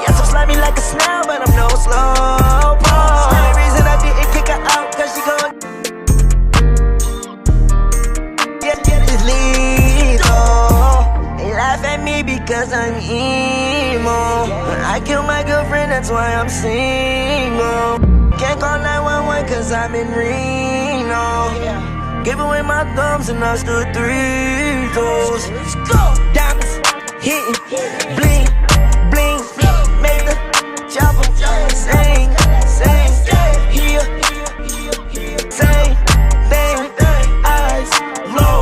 Yes, I'm slimy like a snail, but I'm no slow pro. Only reason I didn't kick her out, cause she gon' just leave. They laugh at me because I'm emo. I killed my girlfriend, that's why I'm single. Can't call 911 cause I'm in Reno. Give away my thumbs and I stood 3 toes. Diamonds hitting, bling, bling. Made the chopper sing, here, same thing. Eyes low,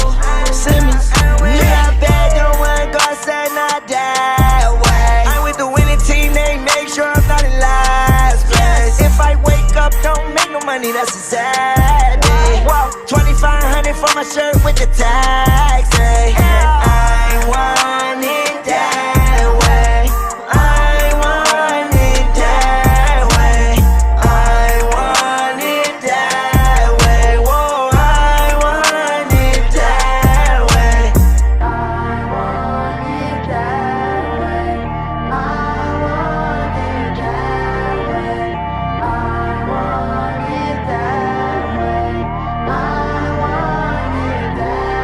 Simmons. Yeah, bad, don't wanna go outside, not that way. I'm with the winning team, they make sure I'm not in last place. If I wake up, don't make no money, that's a sad day. 2,500 my shirt with the tag say, I want it that way. I want it that way. I want it that way. Whoa, I want it that way. I want it that way. I want it that way. I want it that way. I want it that way.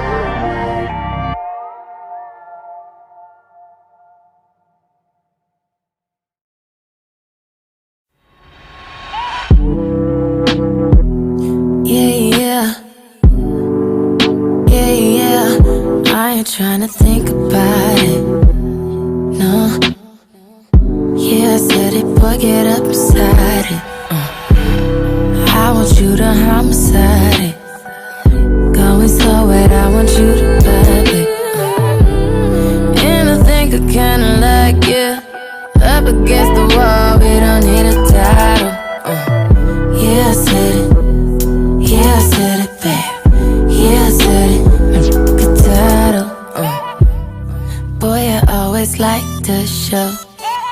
Yeah, I ain't tryna think about it. No. Yeah, I said it, boy, get up beside it. I want you to homicide it. Going so wet, I want you to vibe it. And I think I kinda like you. Up against the wall, we don't need a title. Yeah, I said it. Yeah, I said it, babe. Yeah, I said it. A title. Boy, I always like to show.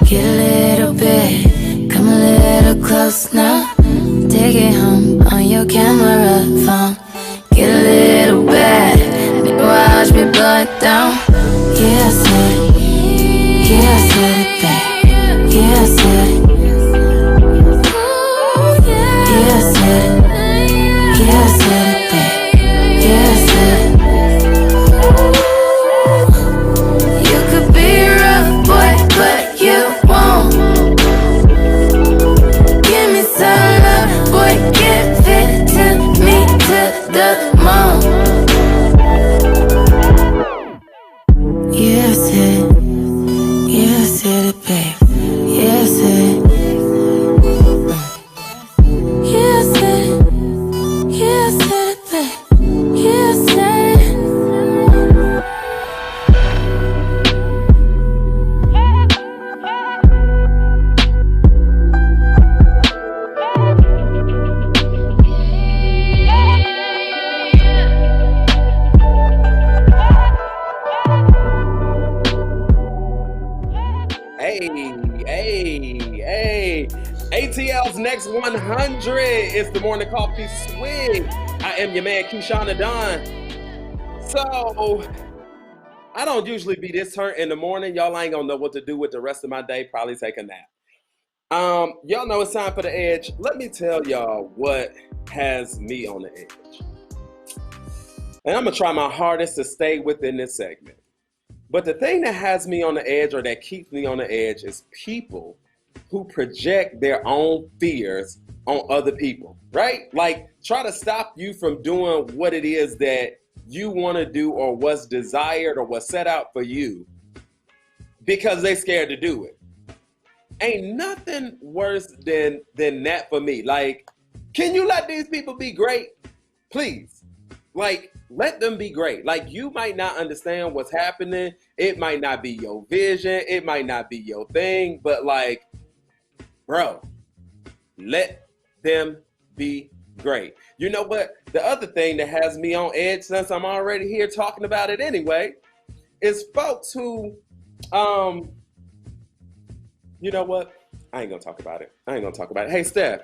Get a little bit, come a little close now. Take it home on your camera phone. Get a little bit, nigga, watch me blow it down. Yeah, I said it. Yeah, I said it, babe. Yeah, I said it. Yeah, I said it. Yeah, I said it, babe. Yeah, I said it. You could be rough, boy, but you won't. Give me some love, boy, give it to me to the moon. Yeah, I said it. Yeah, I said it, babe. Yeah, I said it. Yeah, I said it. Yeah, I said it, babe. Yeah, I said it. Hey. ATL's Next 100 is the Morning Coffee Swig. I am your man, Keyshawn Don. So, I don't usually be this turnt in the morning. Y'all ain't gonna know what to do with the rest of my day. Probably take a nap. Y'all know it's time for the edge. Let me tell y'all what has me on the edge. And I'm gonna try my hardest to stay within this segment. But the thing that has me on the edge, or that keeps me on the edge, is people who project their own fears on other people, right? Like, try to stop you from doing what it is that you want to do, or what's desired, or what's set out for you, because they scared to do it. Ain't nothing worse than that for me. Like, can you let these people be great? Please. Like, let them be great. Like, you might not understand what's happening. It might not be your vision. It might not be your thing. But, like, bro, let them be great. You know what? The other thing that has me on edge, since I'm already here talking about it anyway, is folks who, you know what? I ain't gonna talk about it. Hey, Steph,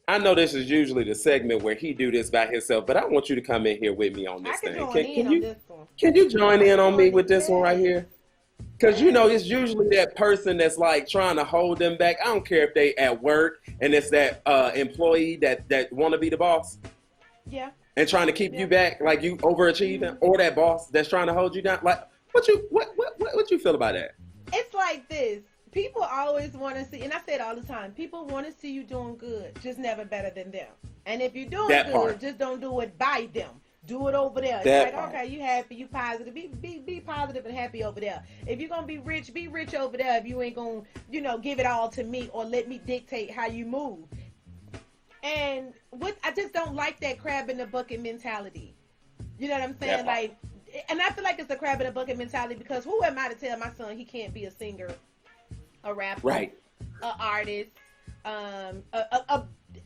I know this is usually the segment where he do this by himself, but I want you to come in here with me on this thing. Can you join in on me with this one right here? Because, you know, it's usually that person that's like trying to hold them back. I don't care if they at work and it's that employee that want to be the boss. Yeah. And trying to keep you back, like you overachieving, or that boss that's trying to hold you down. Like, what you feel about that? It's like this. People always want to see, and I say it all the time, people want to see you doing good, just never better than them. And if you're doing good, just don't do it by them. Do it over there. It's like, okay, you happy, you positive. Be positive and happy over there. If you're going to be rich over there. If you ain't going to, you know, give it all to me or let me dictate how you move. And I just don't like that crab in the bucket mentality. You know what I'm saying? Like, and I feel like it's a crab in the bucket mentality, because who am I to tell my son he can't be a singer, a rapper, an artist,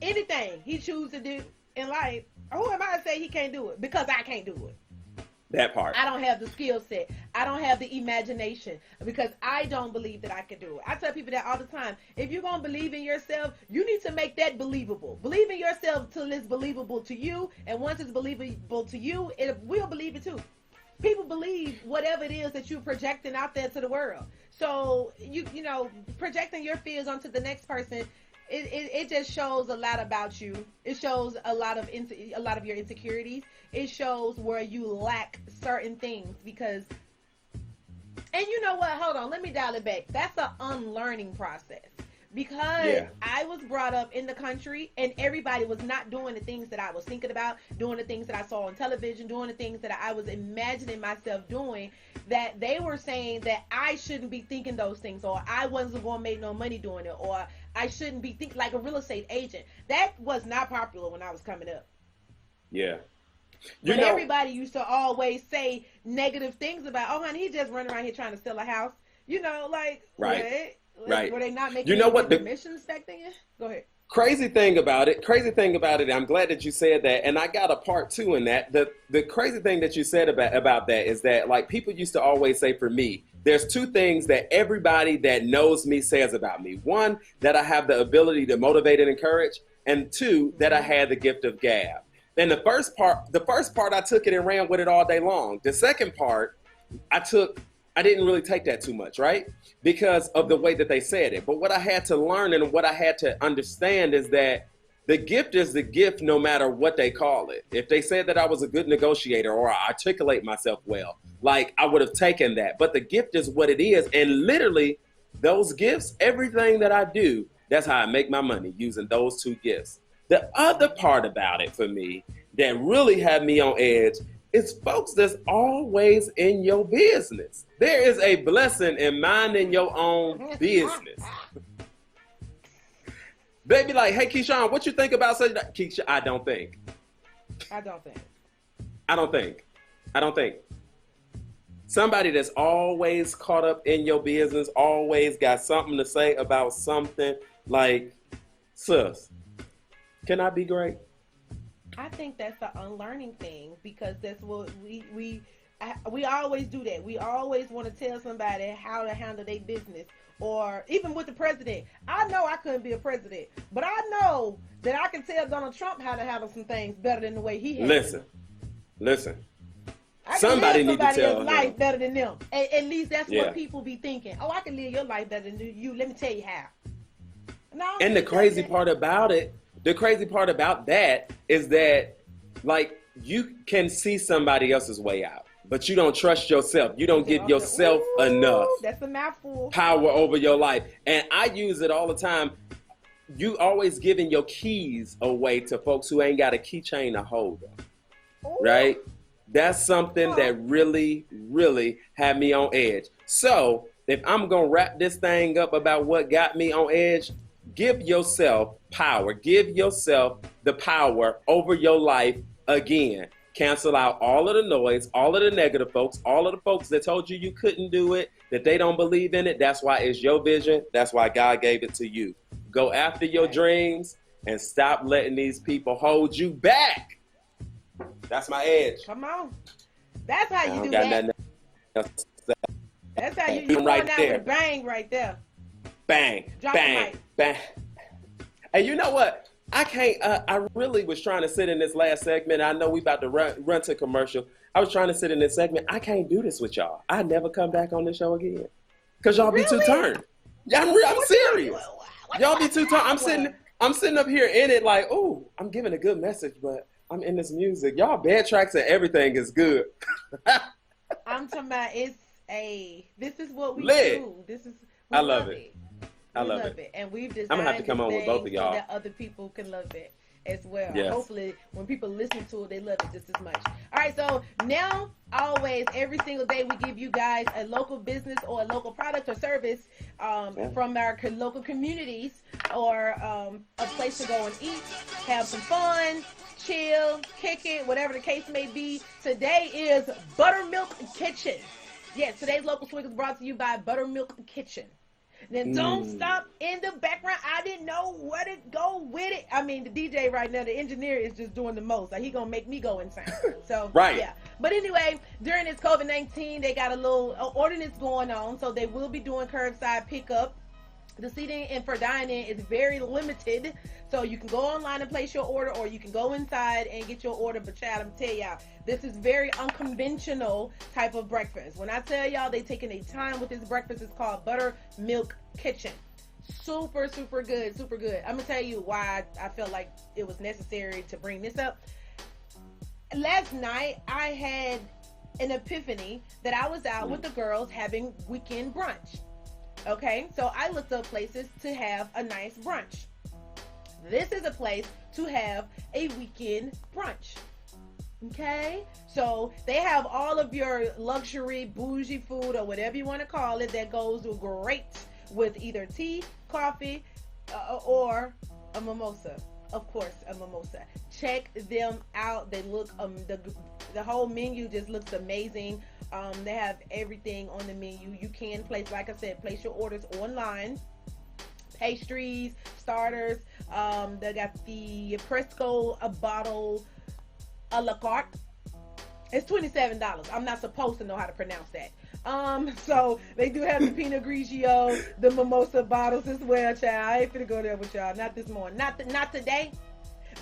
anything he chooses to do in life? Who am I to say he can't do it? Because I can't do it. That part. I don't have the skill set. I don't have the imagination because I don't believe that I can do it. I tell people that all the time. If you're going to believe in yourself, you need to make that believable. Believe in yourself till it's believable to you. And once it's believable to you, we'll believe it too. People believe whatever it is that you're projecting out there to the world. So, you know, projecting your fears onto the next person, it just shows a lot about you. It shows a lot of your insecurities. It shows where you lack certain things because, and you know what? Hold on, let me dial it back. That's an unlearning process because I was brought up in the country and everybody was not doing the things that I was thinking about, doing the things that I saw on television, doing the things that I was imagining myself doing, that they were saying that I shouldn't be thinking those things, or I wasn't going to make no money doing it, or I shouldn't be thinking like a real estate agent. That was not popular when I was coming up. Yeah. But everybody used to always say negative things about, oh, honey, he just running around here trying to sell a house. You know, like, right. Were they not making commissions back then? Go ahead. Crazy thing about it, I'm glad that you said that, and I got a part two in that. The crazy thing that you said about that is that, like, people used to always say, for me, there's two things that everybody that knows me says about me. One, that I have the ability to motivate and encourage, and two, that I had the gift of gab. And the first part, I took it and ran with it all day long. The second part, I didn't really take that too much, right? Because of the way that they said it. But what I had to learn and what I had to understand is that the gift is the gift no matter what they call it. If they said that I was a good negotiator or I articulate myself well, like, I would have taken that. But the gift is what it is. And literally, those gifts, everything that I do, that's how I make my money, using those two gifts. The other part about it for me that really had me on edge is folks that's always in your business. There is a blessing in minding your own business. They be like, hey, Keyshawn, what you think about such that? Keyshawn, I don't think. Somebody that's always caught up in your business, always got something to say about something, like, sis, can I be great? I think that's the unlearning thing because that's what we always do that. We always want to tell somebody how to handle their business, or even with the president. I know I couldn't be a president, but I know that I can tell Donald Trump how to handle some things better than the way he handles. Listen. Somebody need to tell life better than them. At least that's what people be thinking. Oh, I can live your life better than you. Let me tell you how. No, and the crazy part about that is that, like, you can see somebody else's way out, but you don't trust yourself. You don't give yourself enough that's a mouthful. Power over your life. And I use it all the time. You always giving your keys away to folks who ain't got a keychain to hold them. Right? That's something that really, really had me on edge. So if I'm going to wrap this thing up about what got me on edge, give yourself power. Give yourself the power over your life again. Cancel out all of the noise, all of the negative folks, all of the folks that told you you couldn't do it, that they don't believe in it. That's why it's your vision. That's why God gave it to you. Go after your dreams and stop letting these people hold you back. That's my edge. Come on. That's how you do that. That's how you going right out there. With a bang right there. Bang, Drop bang, bang. And you know what? I can't, I really was trying to sit in this last segment. I know we about to run to commercial. I was trying to sit in this segment. I can't do this with y'all. I never come back on the show again. Because y'all be too turned. I'm serious. Y'all be too turned. I'm sitting up here in it like, oh, I'm giving a good message, but I'm in this music. Y'all bad tracks and everything is good. I'm talking about this is what we do. I love it. I love it. And we've designed I'm gonna have to come on with both of y'all so that other people can love it as well. Yes. Hopefully when people listen to it, they love it just as much. All right, so now always every single day we give you guys a local business or a local product or service from our local communities, or a place to go and eat, have some fun, chill, kick it, whatever the case may be. Today is Buttermilk Kitchen. Yes, today's Local Swig is brought to you by Buttermilk Kitchen. Then don't stop in the background. I didn't know where to it, go with it. I mean, the DJ right now, the engineer is just doing the most. Like, he gonna make me go insane. So right. Yeah. But anyway, during this COVID-19, they got a little ordinance going on, so they will be doing curbside pickup. The seating and for dining is very limited, so you can go online and place your order, or you can go inside and get your order. But child, I'm tell y'all, this is very unconventional type of breakfast. When I tell y'all they taking a time with this breakfast, it's called Buttermilk Kitchen. Super, super good, super good. I'm gonna tell you why I felt like it was necessary to bring this up. Last night, I had an epiphany that I was out with the girls having weekend brunch. Okay, so I looked up places to have a nice brunch. This is a place to have a weekend brunch. Okay, so they have all of your luxury bougie food, or whatever you want to call it, that goes great with either tea, coffee, or a mimosa. Of course, a mimosa. Check them out. They look the whole menu just looks amazing. They have everything on the menu. You can place, like I said, place your orders online. Pastries, starters. They got the Fresco bottle a la carte. It's $27. I'm not supposed to know how to pronounce that. So they do have the Pinot Grigio, the mimosa bottles as well, child. I ain't finna go there with y'all. Not this morning. Not today.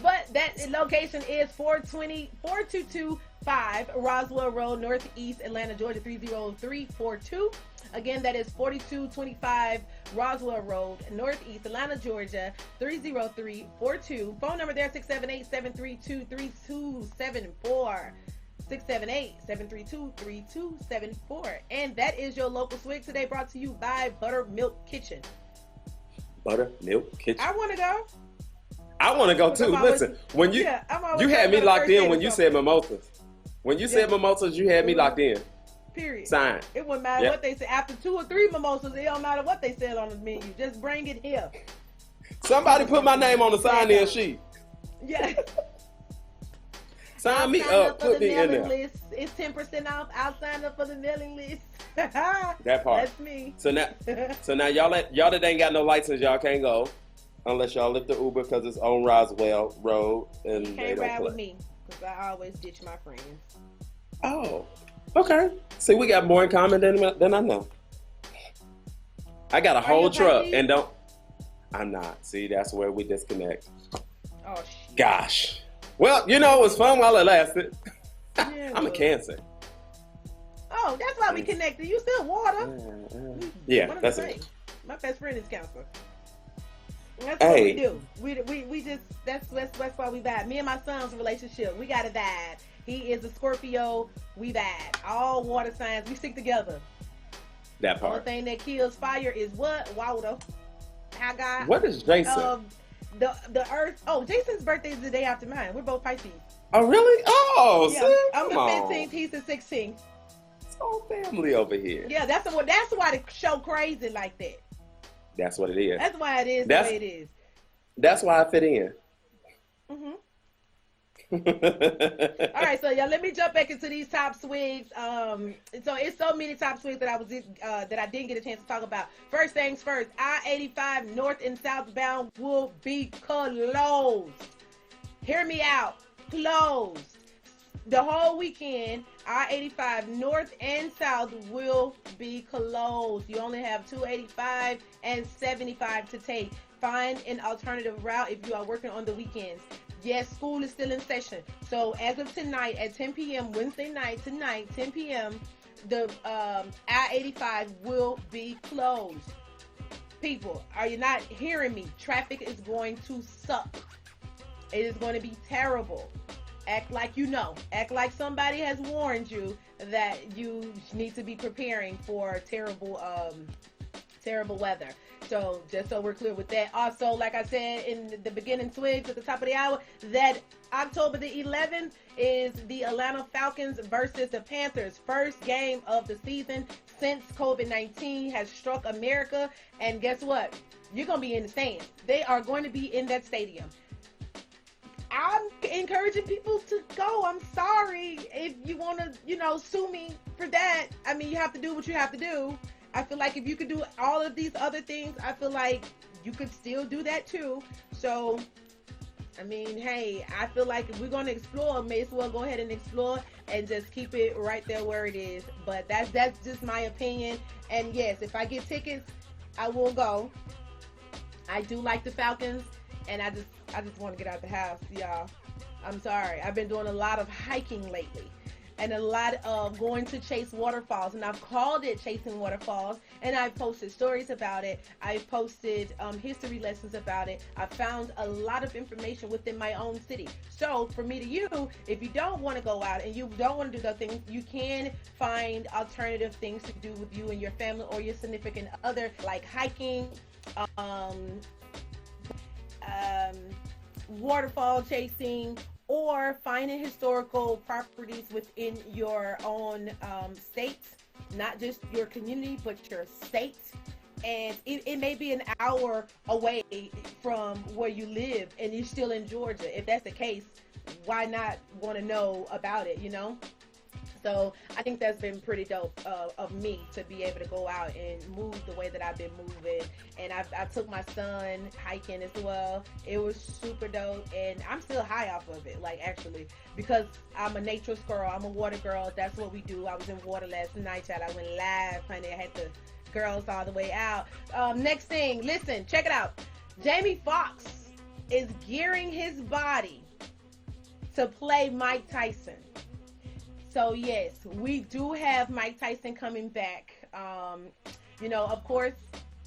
But that location is 4225 Roswell Road, Northeast Atlanta, Georgia 30342. Again, that is 4225 Roswell Road, Northeast Atlanta, Georgia 30342. Phone number there 678-732-3274. 678-732-3274. And that is your local Swig today, brought to you by Buttermilk Kitchen. Buttermilk Kitchen. I want to go. I want to go too. Listen, when you had me locked in when you said mimosas. When you said mimosas, you had me locked in. Period. Sign. It wouldn't matter what they said. After 2 or 3 mimosas, it don't matter what they said on the menu. Just bring it here. Somebody put my name on the sign-in sheet. Yeah. Sign me up. Put me in there. List. It's 10% off. I'll sign up for the mailing list. That part. That's me. So now y'all that ain't got no license, y'all can't go unless y'all lift the Uber because it's on Roswell Road and you they can't don't ride play. with me because I always ditch my friends. Oh, okay. See, we got more in common than I know. I got a whole truck and don't. I'm not. See, that's where we disconnect. Oh shit. Gosh. Well, it was fun while it lasted. Yeah, I'm a Cancer. Oh, that's why we connected. You still water. Yeah, that's it. My best friend is Cancer. That's what we do. We just that's why we vibe. Me and my son's relationship, we got a vibe. He is a Scorpio. We vibe. All water signs. We stick together. That part. The only thing that kills fire is what? Water. I got. What is Jason? The Earth. Oh, Jason's birthday is the day after mine. We're both Pisces. Oh, really? Oh, yeah. See? I'm the Come 15th. He's the 16th. It's all family over here. Yeah, that's why the show crazy like that. That's what it is. That's why it is the way it is. That's why I fit in. All right, so y'all, let me jump back into these top swigs. So it's so many top swigs that I didn't get a chance to talk about. First things first, I-85 north and southbound will be closed. Hear me out, closed. The whole weekend, I-85 north and south will be closed. You only have 285 and 75 to take. Find an alternative route if you are working on the weekends. Yes, school is still in session. So as of tonight at 10 p.m., Wednesday night, 10 p.m., the I-85 will be closed. People, are you not hearing me? Traffic is going to suck. It is going to be terrible. Act like you know. Act like somebody has warned you that you need to be preparing for terrible weather. So just so we're clear with that. Also, like I said in the beginning Swigs at the top of the hour, that October the 11th is the Atlanta Falcons versus the Panthers. First game of the season since COVID-19 has struck America. And guess what? You're going to be in the stands. They are going to be in that stadium. I'm encouraging people to go. I'm sorry if you want to, sue me for that. You have to do what you have to do. I feel like if you could do all of these other things, I feel like you could still do that too. So I mean, hey, I feel like if we're going to explore, may as well go ahead and explore and just keep it right there where it is. But that's just my opinion. And yes, if I get tickets, I will go. I do like the Falcons, and I just want to get out the house, y'all. I'm sorry. I've been doing a lot of hiking lately and a lot of going to chase waterfalls, and I've called it chasing waterfalls, and I've posted stories about it. I've posted history lessons about it. I found a lot of information within my own city. So for me to you, if you don't want to go out and you don't want to do those things, you can find alternative things to do with you and your family or your significant other, like hiking, waterfall chasing, or finding historical properties within your own state, not just your community, but your state. And it may be an hour away from where you live and you're still in Georgia. If that's the case, why not want to know about it, you know? So I think that's been pretty dope of me to be able to go out and move the way that I've been moving. And I took my son hiking as well. It was super dope, and I'm still high off of it, like, actually, because I'm a nature girl. I'm a water girl. That's what we do. I was in water last night, child. I went live, honey. I had the girls all the way out. Next thing, listen, check it out. Jamie Foxx is gearing his body to play Mike Tyson. So yes, we do have Mike Tyson coming back. You know, of course,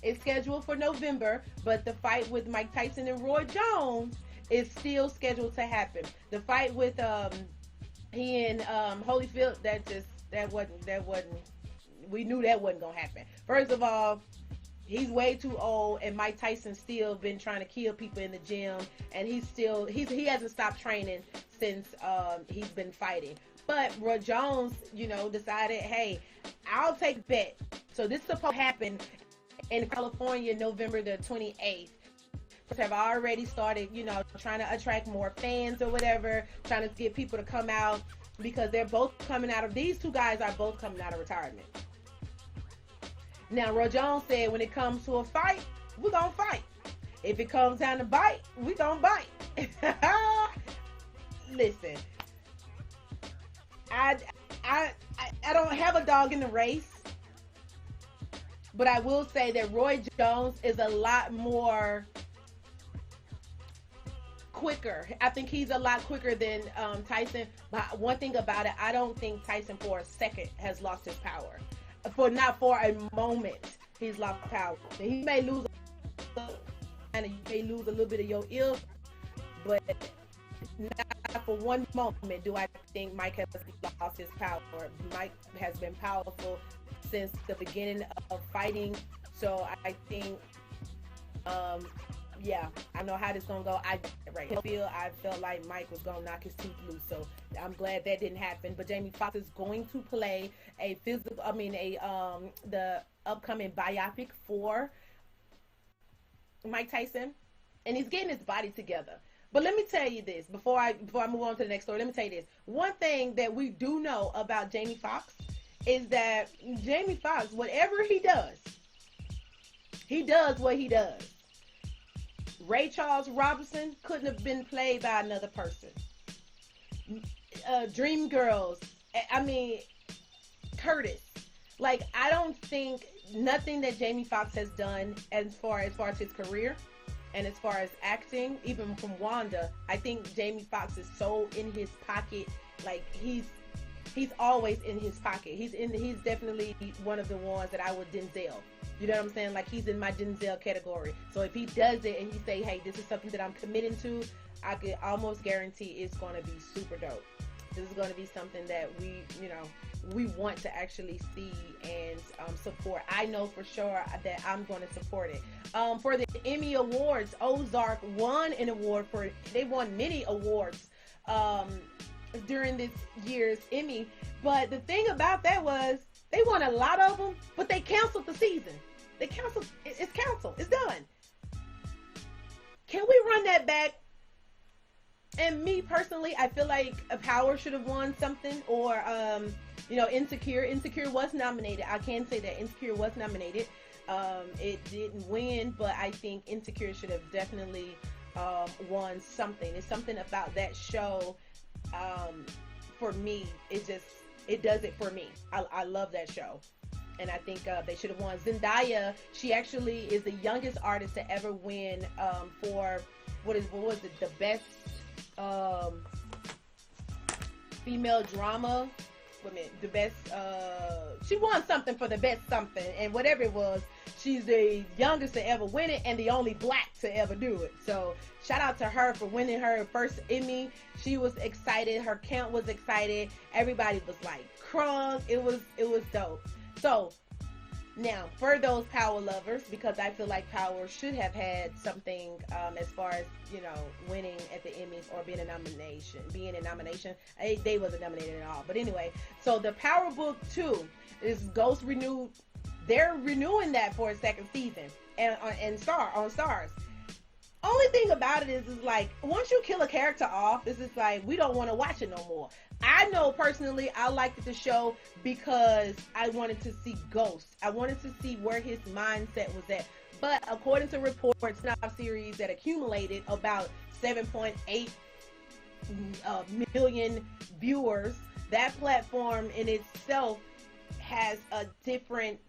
it's scheduled for November, but the fight with Mike Tyson and Roy Jones is still scheduled to happen. The fight with he and Holyfield, that wasn't. We knew that wasn't gonna happen. First of all, he's way too old, and Mike Tyson still been trying to kill people in the gym, and he hasn't stopped training since he's been fighting. But Roy Jones, you know, decided, hey, I'll take bet. So this is supposed to happen in California, November the 28th. Have already started, you know, trying to attract more fans or whatever, trying to get people to come out, because they're both coming out of, these two guys are both coming out of retirement. Now, Roy Jones said, when it comes to a fight, we're going to fight. If it comes down to bite, we're going to bite. Listen, I don't have a dog in the race, but I will say that Roy Jones is a lot more quicker. I think he's a lot quicker than Tyson. But one thing about it, I don't think Tyson for a second has lost his power. Not for a moment, he's lost power. He may lose, and you may lose a little bit of your ear, but not for one moment do I think Mike has lost his power. Mike has been powerful since the beginning of fighting, so I think, yeah, I know how this is gonna go. I felt like Mike was gonna knock his tooth loose, so I'm glad that didn't happen. But Jamie Foxx is going to play the upcoming biopic for Mike Tyson, and he's getting his body together. But let me tell you this, before I move on to the next story, let me tell you this. One thing that we do know about Jamie Foxx is that Jamie Foxx, whatever he does what he does. Ray Charles Robinson couldn't have been played by another person. Dreamgirls, I mean, Curtis. Like, I don't think nothing that Jamie Foxx has done as far as his career and as far as acting, even from Wanda, I think Jamie Foxx is so in his pocket. Like, he's always in his pocket. He's definitely one of the ones that I would Denzel. You know what I'm saying? Like, he's in my Denzel category. So if he does it and he say, hey, this is something that I'm committing to, I could almost guarantee it's going to be super dope. This is going to be something that we want to actually see and support. I know for sure that I'm going to support it. For the Emmy Awards, Ozark won an award they won many awards during this year's Emmy. But the thing about that was they won a lot of them, but they canceled the season. It's canceled. It's done. Can we run that back? And me personally, I feel like Power should have won something, or Insecure. Insecure was nominated. I can say that Insecure was nominated. It didn't win, but I think Insecure should have definitely won something. It's something about that show. For me, it does it for me. I love that show. And I think they should have won. Zendaya, she actually is the youngest artist to ever win for what was it, the best female drama. Wait a minute, the best. She won something for the best something, and whatever it was, she's the youngest to ever win it and the only black to ever do it. So shout out to her for winning her first Emmy. She was excited. Her camp was excited. Everybody was like crunk. It was dope. So now for those Power lovers, because I feel like Power should have had something as far as, you know, winning at the Emmys or being a nomination. They wasn't nominated at all. But anyway, so the Power Book 2 is Ghost renewed. They're renewing that for a second season and on Stars. Only thing about it is like, once you kill a character off, this is like, we don't want to watch it no more. I know personally, I liked the show because I wanted to see Ghost. I wanted to see where his mindset was at. But according to reports, now series that accumulated about 7.8 million viewers, that platform in itself has a different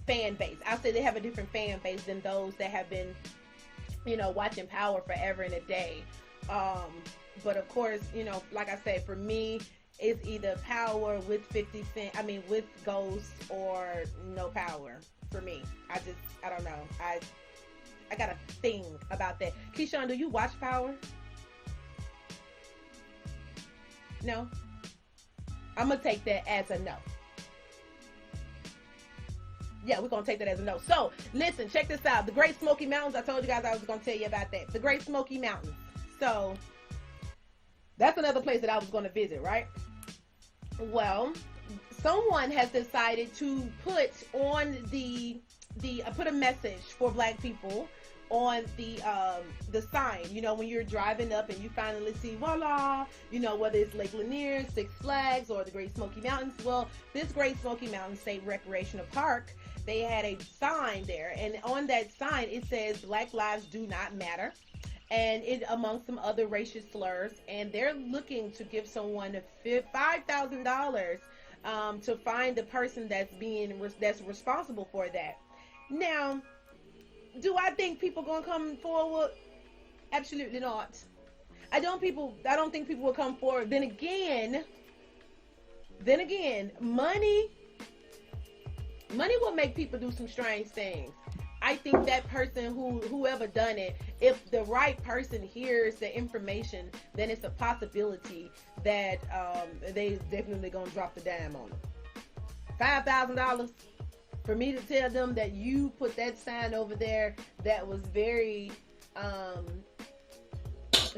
fan base. I'll say they have a different fan base than those that have been, you know, watching Power forever and a day. But of course, you know, like I said, for me, it's either Power with 50 Cent, with Ghost, or no Power for me. I don't know. I got a thing about that. Keyshawn, do you watch Power? No? I'm going to take that as a no. Yeah, we're going to take that as a no. So, listen, check this out. The Great Smoky Mountains, I told you guys I was going to tell you about that. The Great Smoky Mountains. So, that's another place that I was going to visit, right? Well, someone has decided to put on put a message for black people on the sign. You know, when you're driving up and you finally see, voila, you know, whether it's Lake Lanier, Six Flags, or the Great Smoky Mountains. Well, this Great Smoky Mountain State Recreational Park, they had a sign there, and on that sign it says Black Lives Do Not Matter, and it among some other racial slurs, and they're looking to give someone $5,000 to find the person that's responsible for that. Now, do I think people gonna come forward? Absolutely not. I don't think people will come forward. Then again, money will make people do some strange things. I think that person whoever done it, if the right person hears the information, then it's a possibility that they definitely gonna drop the dime on them. $5,000 for me to tell them that you put that sign over there that was very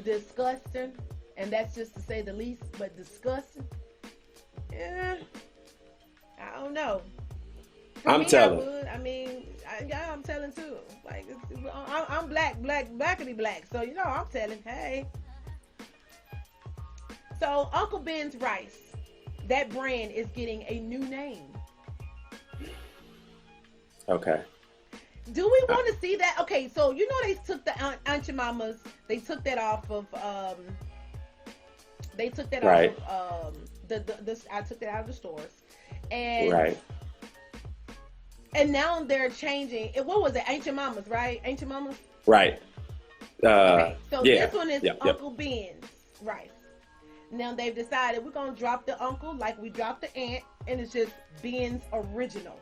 disgusting, and that's just to say the least, but disgusting. Yeah, I don't know. I'm telling. I'm telling too. Like, I'm blackity black. So, you know, I'm telling. Hey. So, Uncle Ben's Rice, that brand is getting a new name. Okay. Do we want to see that? Okay, so you know they took the Aunt Jemima's. They took that off of. They took that right. off of I took that out of the stores, and right. And now they're changing. What was it? Aunt Jemima's, right? Aunt Jemima's. Right. Okay, so yeah. this one is Uncle Ben's Rice. Now they've decided we're gonna drop the uncle like we dropped the aunt, and it's just Ben's Original.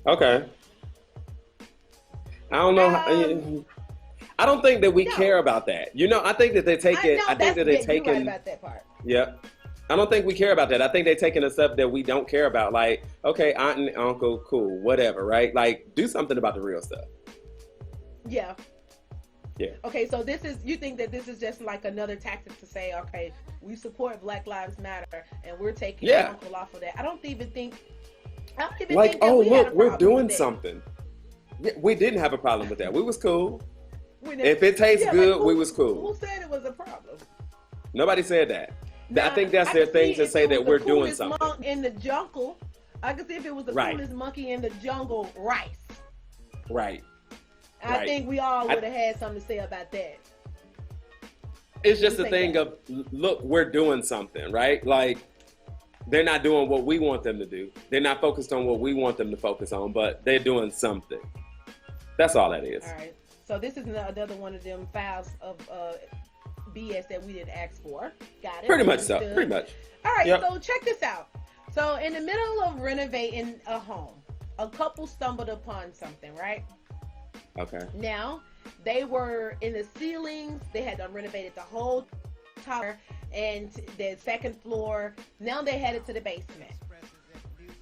Okay. I don't know. I don't think that we care about that. You know, I think that they're taking. I think that they're taking. Right about that part. Yep. I don't think we care about that. I think they're taking the stuff that we don't care about. Like, okay, aunt and uncle, cool, whatever, right? Like, do something about the real stuff. Yeah. Yeah. Okay, so you think that this is just like another tactic to say, okay, we support Black Lives Matter, and we're taking uncle off of that. I don't even think like, think that look, we're doing something. Yeah, we didn't have a problem with that. We was cool. If it tastes good, like, we was cool. Who said it was a problem? Nobody said that. Now, I think that's their thing to say that we're doing something. Monk in the jungle, I could see if it was the Right. coolest monkey in the jungle, rice. Right. I think we all would have had something to say about that. It's just a thing of, look, we're doing something, right? Like, they're not doing what we want them to do. They're not focused on what we want them to focus on, but they're doing something. That's all that is. All right. So this is another one of them files of BS that we didn't ask for. Got it? Pretty much so. Pretty much. All right. Yep. So check this out. So in the middle of renovating a home, a couple stumbled upon something, right? Okay. Now, they were in the ceilings. They had renovated the whole tower and the second floor. Now they headed to the basement.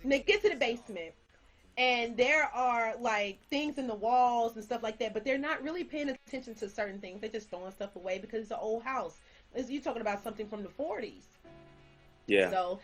And they get to the basement, and there are like things in the walls and stuff like that, but they're not really paying attention to certain things. They're just throwing stuff away because it's an old house. You're talking about something from the 40s. Yeah. So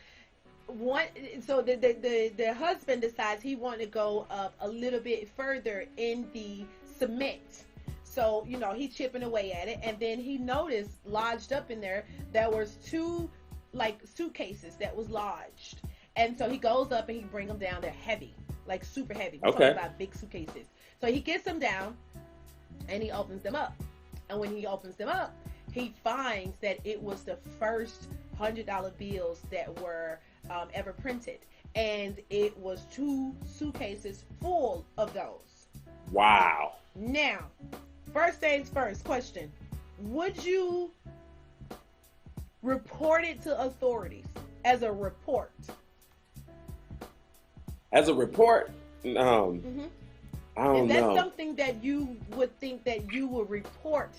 the husband decides he wants to go up a little bit further in the cement. So, he's chipping away at it, and then he noticed lodged up in there was 2 like suitcases that was lodged. And so he goes up and he brings them down. They're heavy, like super heavy. We're talking about big suitcases. So he gets them down and he opens them up. And when he opens them up, he finds that it was the first $100 bills that were ever printed. And it was 2 suitcases full of those. Wow. Now, first things first, question. Would you report it to authorities as a report? As a report? I don't know. Is that something that you would think that you would report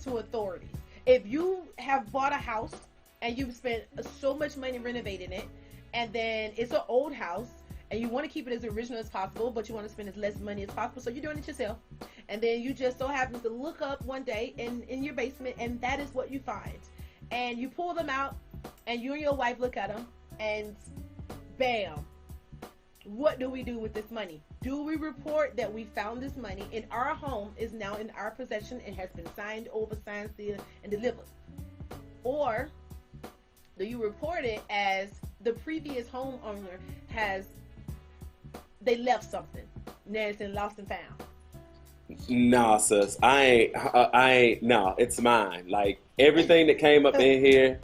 to authorities? If you have bought a house and you've spent so much money renovating it, and then it's an old house, and you want to keep it as original as possible, but you want to spend as less money as possible, so you're doing it yourself. And then you just so happen to look up one day in your basement, and that is what you find. And you pull them out, and you and your wife look at them, and bam. What do we do with this money? Do we report that we found this money in our home, is now in our possession, and has been signed over, signed, sealed, and delivered? Or do you report it as the previous homeowner they left something, and it's been lost and found? Nah, sis. I ain't, no, it's mine. Like, everything that came up in here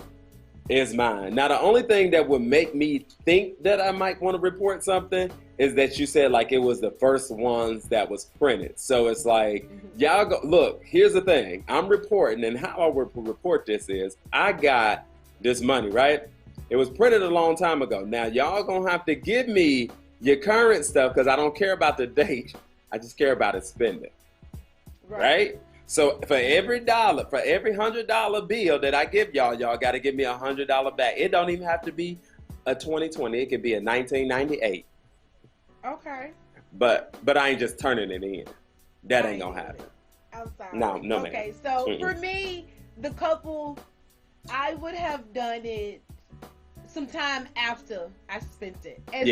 is mine. Now, the only thing that would make me think that I might want to report something is that you said, like, it was the first ones that was printed. So it's like, y'all go, look, here's the thing. I'm reporting, and how I would report this is, I got this money, right? It was printed a long time ago. Now, y'all gonna have to give me your current stuff, because I don't care about the date. I just care about it spending. Right? So for every $100 bill that I give y'all got to give me $100 back. It don't even have to be a 2020. It could be a 1998. Okay. But I ain't just turning it in. That ain't gonna happen. Outside. No, ma'am. Okay, so for me, the couple, I would have done it sometime after I spent it, as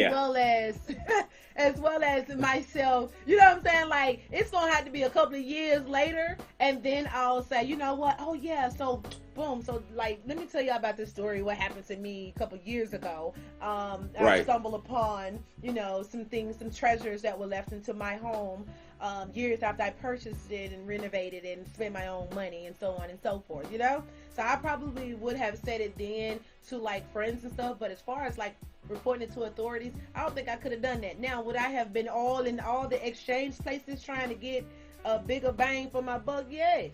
well as myself. You know what I'm saying? Like, it's gonna have to be a couple of years later, and then I'll say, you know what? Oh yeah, so boom. So like, let me tell you about this story. What happened to me a couple of years ago? I stumbled upon, some things, some treasures that were left into my home years after I purchased it and renovated it and spent my own money and so on and so forth. So I probably would have said it then to like friends and stuff, but as far as like reporting it to authorities, I don't think I could have done that. Now, would I have been all in all the exchange places trying to get a bigger bang for my buck? Yes,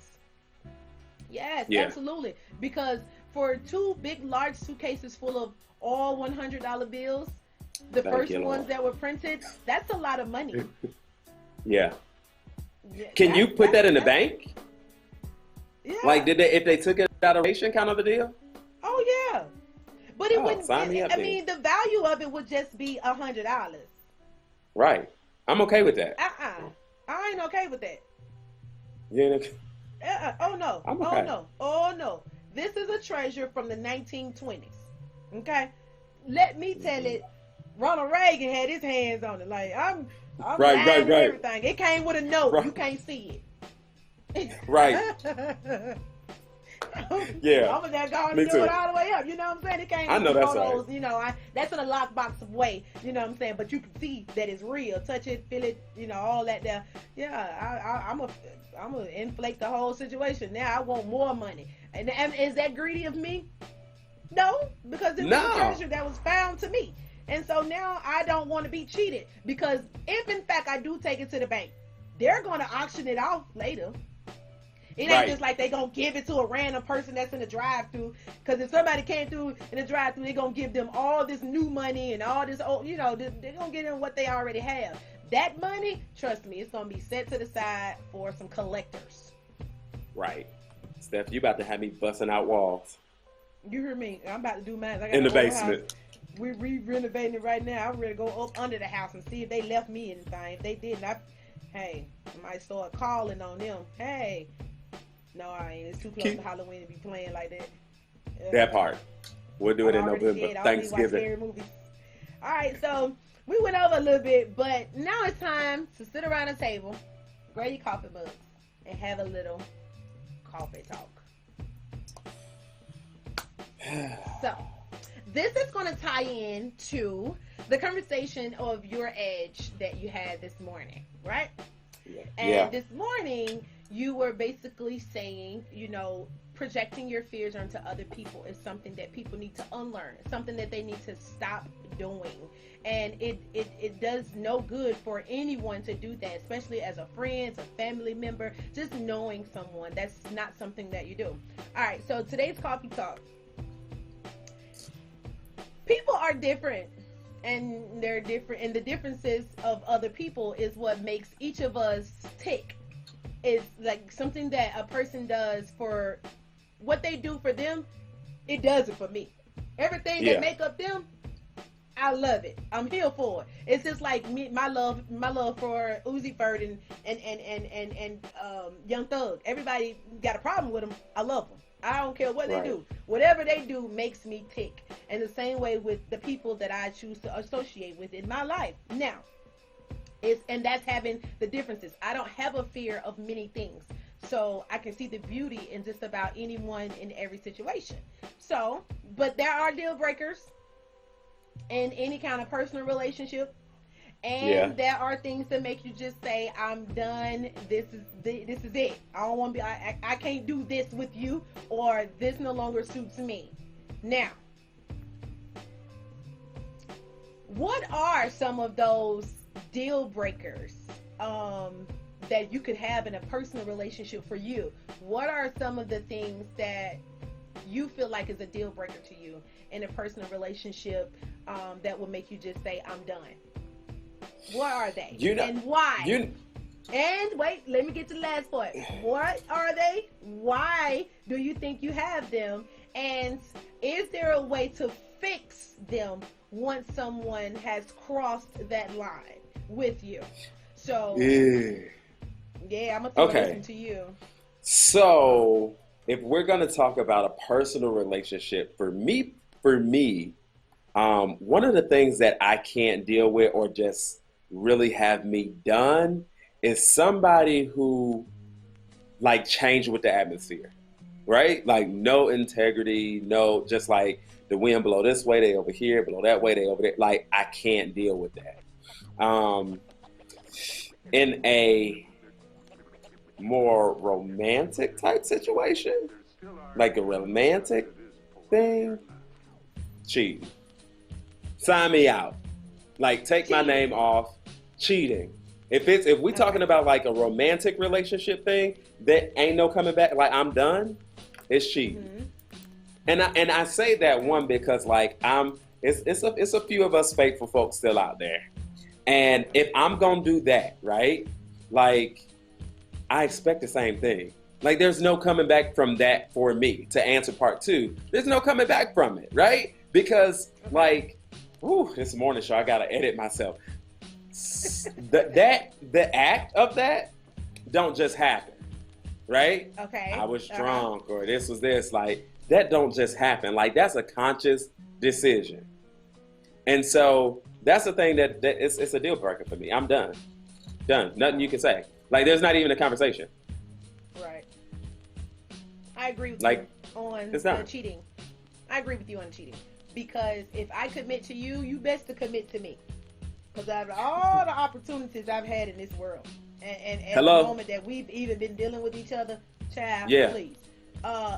absolutely. Because for 2 big large suitcases full of all $100 bills, the first ones that were printed, that's a lot of money. Yeah. Can you put that in the bank? Yeah. Like, if they took it out of ration kind of a deal? Oh yeah. But it wouldn't. I mean, the value of it would just be $100. Right. I'm okay with that. I ain't okay with that. Yeah. Oh no. I'm okay. Oh no. This is a treasure from the 1920s. Okay. Let me tell it. Ronald Reagan had his hands on it. Like, I'm right. everything. It came with a note. Right. You can't see it. Right. Yeah. I'm gonna go and Me do too. it all the way up. You know what I'm saying? It can't I know be that's photos, right. you know, that's in a lockbox of way, you know what I'm saying? But you can see that it's real. Touch it, feel it, you know, all that there. Yeah, I'm gonna inflate the whole situation. Now I want more money. And is that greedy of me? No, because it was a treasure that was found to me. And so now I don't want to be cheated, because if in fact I do take it to the bank, they're going to auction it off later. It ain't just like they going to give it to a random person that's in the drive-thru, because if somebody came through in the drive-thru, they're going to give them all this new money and all this old, you know, they're going to give them what they already have. That money, trust me, it's going to be set to the side for some collectors. Right. Steph, you about to have me busting out walls. You hear me? I'm about to do mine. I got in the basement. House. We're re-renovating it right now. I'm ready to go up under the house and see if they left me anything. If they didn't, I might start calling on them. Hey, no, I ain't. It's too close to Halloween to be playing like that. That part. We'll do it in November. Thanksgiving. All right, so we went over a little bit, but now it's time to sit around a table, grab your coffee mugs, and have a little coffee talk. So, this is going to tie in to the conversation of your edge that you had this morning, right? And this morning, you were basically saying, you know, projecting your fears onto other people is something that people need to unlearn, something that they need to stop doing. And it does no good for anyone to do that, especially as a friend, a family member, just knowing someone. That's not something that you do. All right, so today's coffee talk. People are different, and they're different, and the differences of other people is what makes each of us tick. It's like something that a person does for what they do for them, it does it for me. Everything that make up them, I love it. I'm here for it. It's just like me, my love for Uzi Vert and Young Thug. Everybody got a problem with them. I love them. I don't care what they do. Whatever they do makes me tick. And the same way with the people that I choose to associate with in my life. Now, and that's having the differences. I don't have a fear of many things. So I can see the beauty in just about anyone in every situation. So, but there are deal breakers in any kind of personal relationship. And there are things that make you just say, I'm done. This is it. I don't want to be, I can't do this with you, or this no longer suits me. Now, what are some of those deal breakers that you could have in a personal relationship for you? What are some of the things that you feel like is a deal breaker to you in a personal relationship that will make you just say, I'm done? What are they? And why? And wait, let me get to the last part. What are they? Why do you think you have them? And is there a way to fix them once someone has crossed that line with you? So, I'm going to listen to you. So, if we're going to talk about a personal relationship, for me, one of the things that I can't deal with or just really have me done is somebody who like changed with the atmosphere, right? Like no integrity, no, just like the wind blow this way, they over here, blow that way, they over there. Like I can't deal with that. In a more romantic type situation, like a romantic thing, cheating. Sign me out. Like take my name off. Cheating. If we talking about like a romantic relationship thing that ain't no coming back, like I'm done, it's cheating. Mm-hmm. And I say that one because like it's a few of us faithful folks still out there. And if I'm gonna do that, right? Like I expect the same thing. Like there's no coming back from that for me. To answer part two, there's no coming back from it, right? Because like, this morning show, I gotta edit myself. The act of that don't just happen, right? Okay. I was drunk or this was this. Like that don't just happen. Like that's a conscious decision. And so that's the thing that it's a deal breaker for me. I'm done. Nothing you can say. Like there's not even a conversation. Right. I agree with you. on the cheating. I agree with you on cheating. Because if I commit to you, you best to commit to me. Because out of all the opportunities I've had in this world, and at the moment that we've even been dealing with each other, child, please.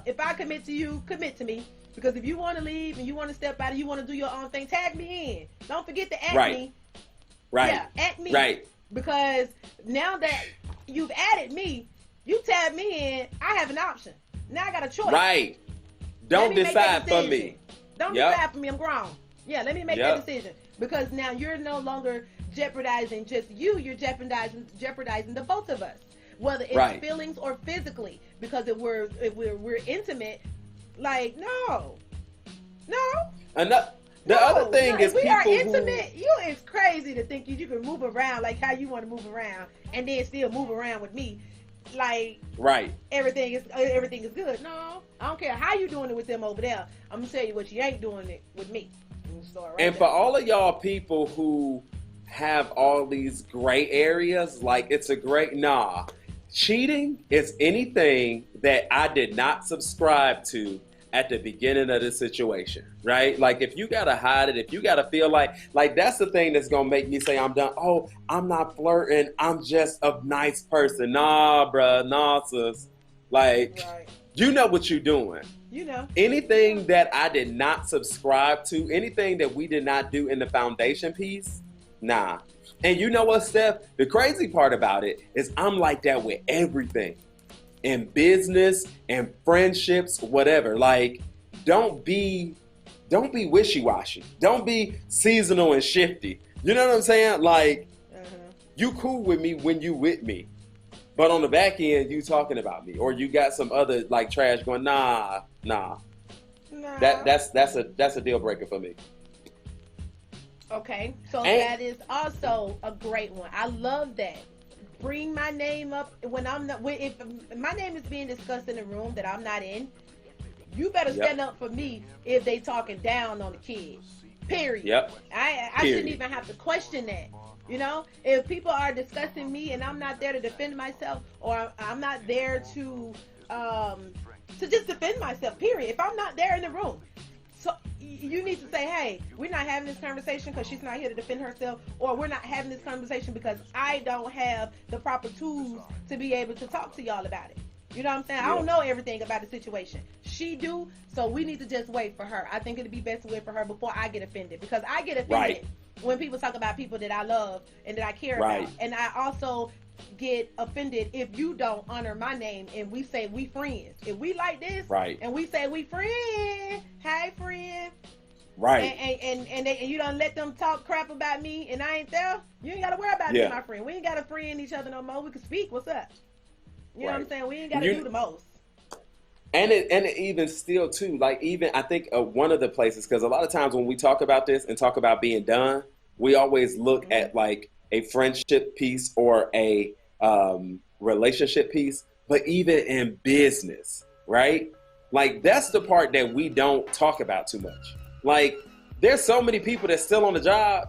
If I commit to you, commit to me. Because if you want to leave and you want to step out and you want to do your own thing, tag me in. Don't forget to at me. Right. Yeah, at me. Right. Because now that you've added me, you tag me in, I have an option. Now I got a choice. Right. Don't decide for me. Don't decide for me. I'm grown. Yeah, let me make that decision. Because now you're no longer jeopardizing just you. You're jeopardizing the both of us, whether it's feelings or physically. Because if we're intimate, like no. The other thing is, we are intimate. It's crazy to think you can move around like how you want to move around, and then still move around with me. Like everything is good. No, I don't care how you doing it with them over there. I'm gonna tell you what you ain't doing it with me. For all of y'all people who have all these gray areas, like it's a great cheating is anything that I did not subscribe to at the beginning of the situation, right? Like if you gotta hide it, if you gotta feel like that's the thing that's gonna make me say I'm done. Oh, I'm not flirting, I'm just a nice person. Nah, bruh, nah, sis. Like, you know what you're doing. You know. Anything that I did not subscribe to, anything that we did not do in the foundation piece, nah. And you know what, Steph? The crazy part about it is I'm like that with everything. In business and friendships, whatever. Like, don't be wishy-washy. Don't be seasonal and shifty. You know what I'm saying? Like, you cool with me when you with me, but on the back end, you talking about me, or you got some other like trash going. Nah. That's a deal breaker for me. Okay, so that is also a great one. I love that. Bring my name up when I'm not. If my name is being discussed in a room that I'm not in, you better stand up for me if they talking down on the kid. Period. Yep. I shouldn't even have to question that. You know, if people are discussing me and I'm not there to defend myself, or I'm not there to just defend myself. Period. If I'm not there in the room, so you need to say, hey, we're not having this conversation because she's not here to defend herself, or we're not having this conversation because I don't have the proper tools to be able to talk to y'all about it. You know what I'm saying? I don't know everything about the situation. She do, so we need to just wait for her. I think it'd be best to wait for her before I get offended, because I get offended when people talk about people that I love and that I care about. And I also get offended if you don't honor my name and we say we friends. If we like this and we say we friends, hey friend, and you don't let them talk crap about me and I ain't there, you ain't gotta worry about me, my friend. We ain't gotta friend each other no more. We can speak. What's up? You know what I'm saying? We ain't gotta do the most. And it even still too, like even I think one of the places, because a lot of times when we talk about this and talk about being done, we always look at like a friendship piece or a relationship piece, but even in business, right? Like that's the part that we don't talk about too much. Like there's so many people that's still on the job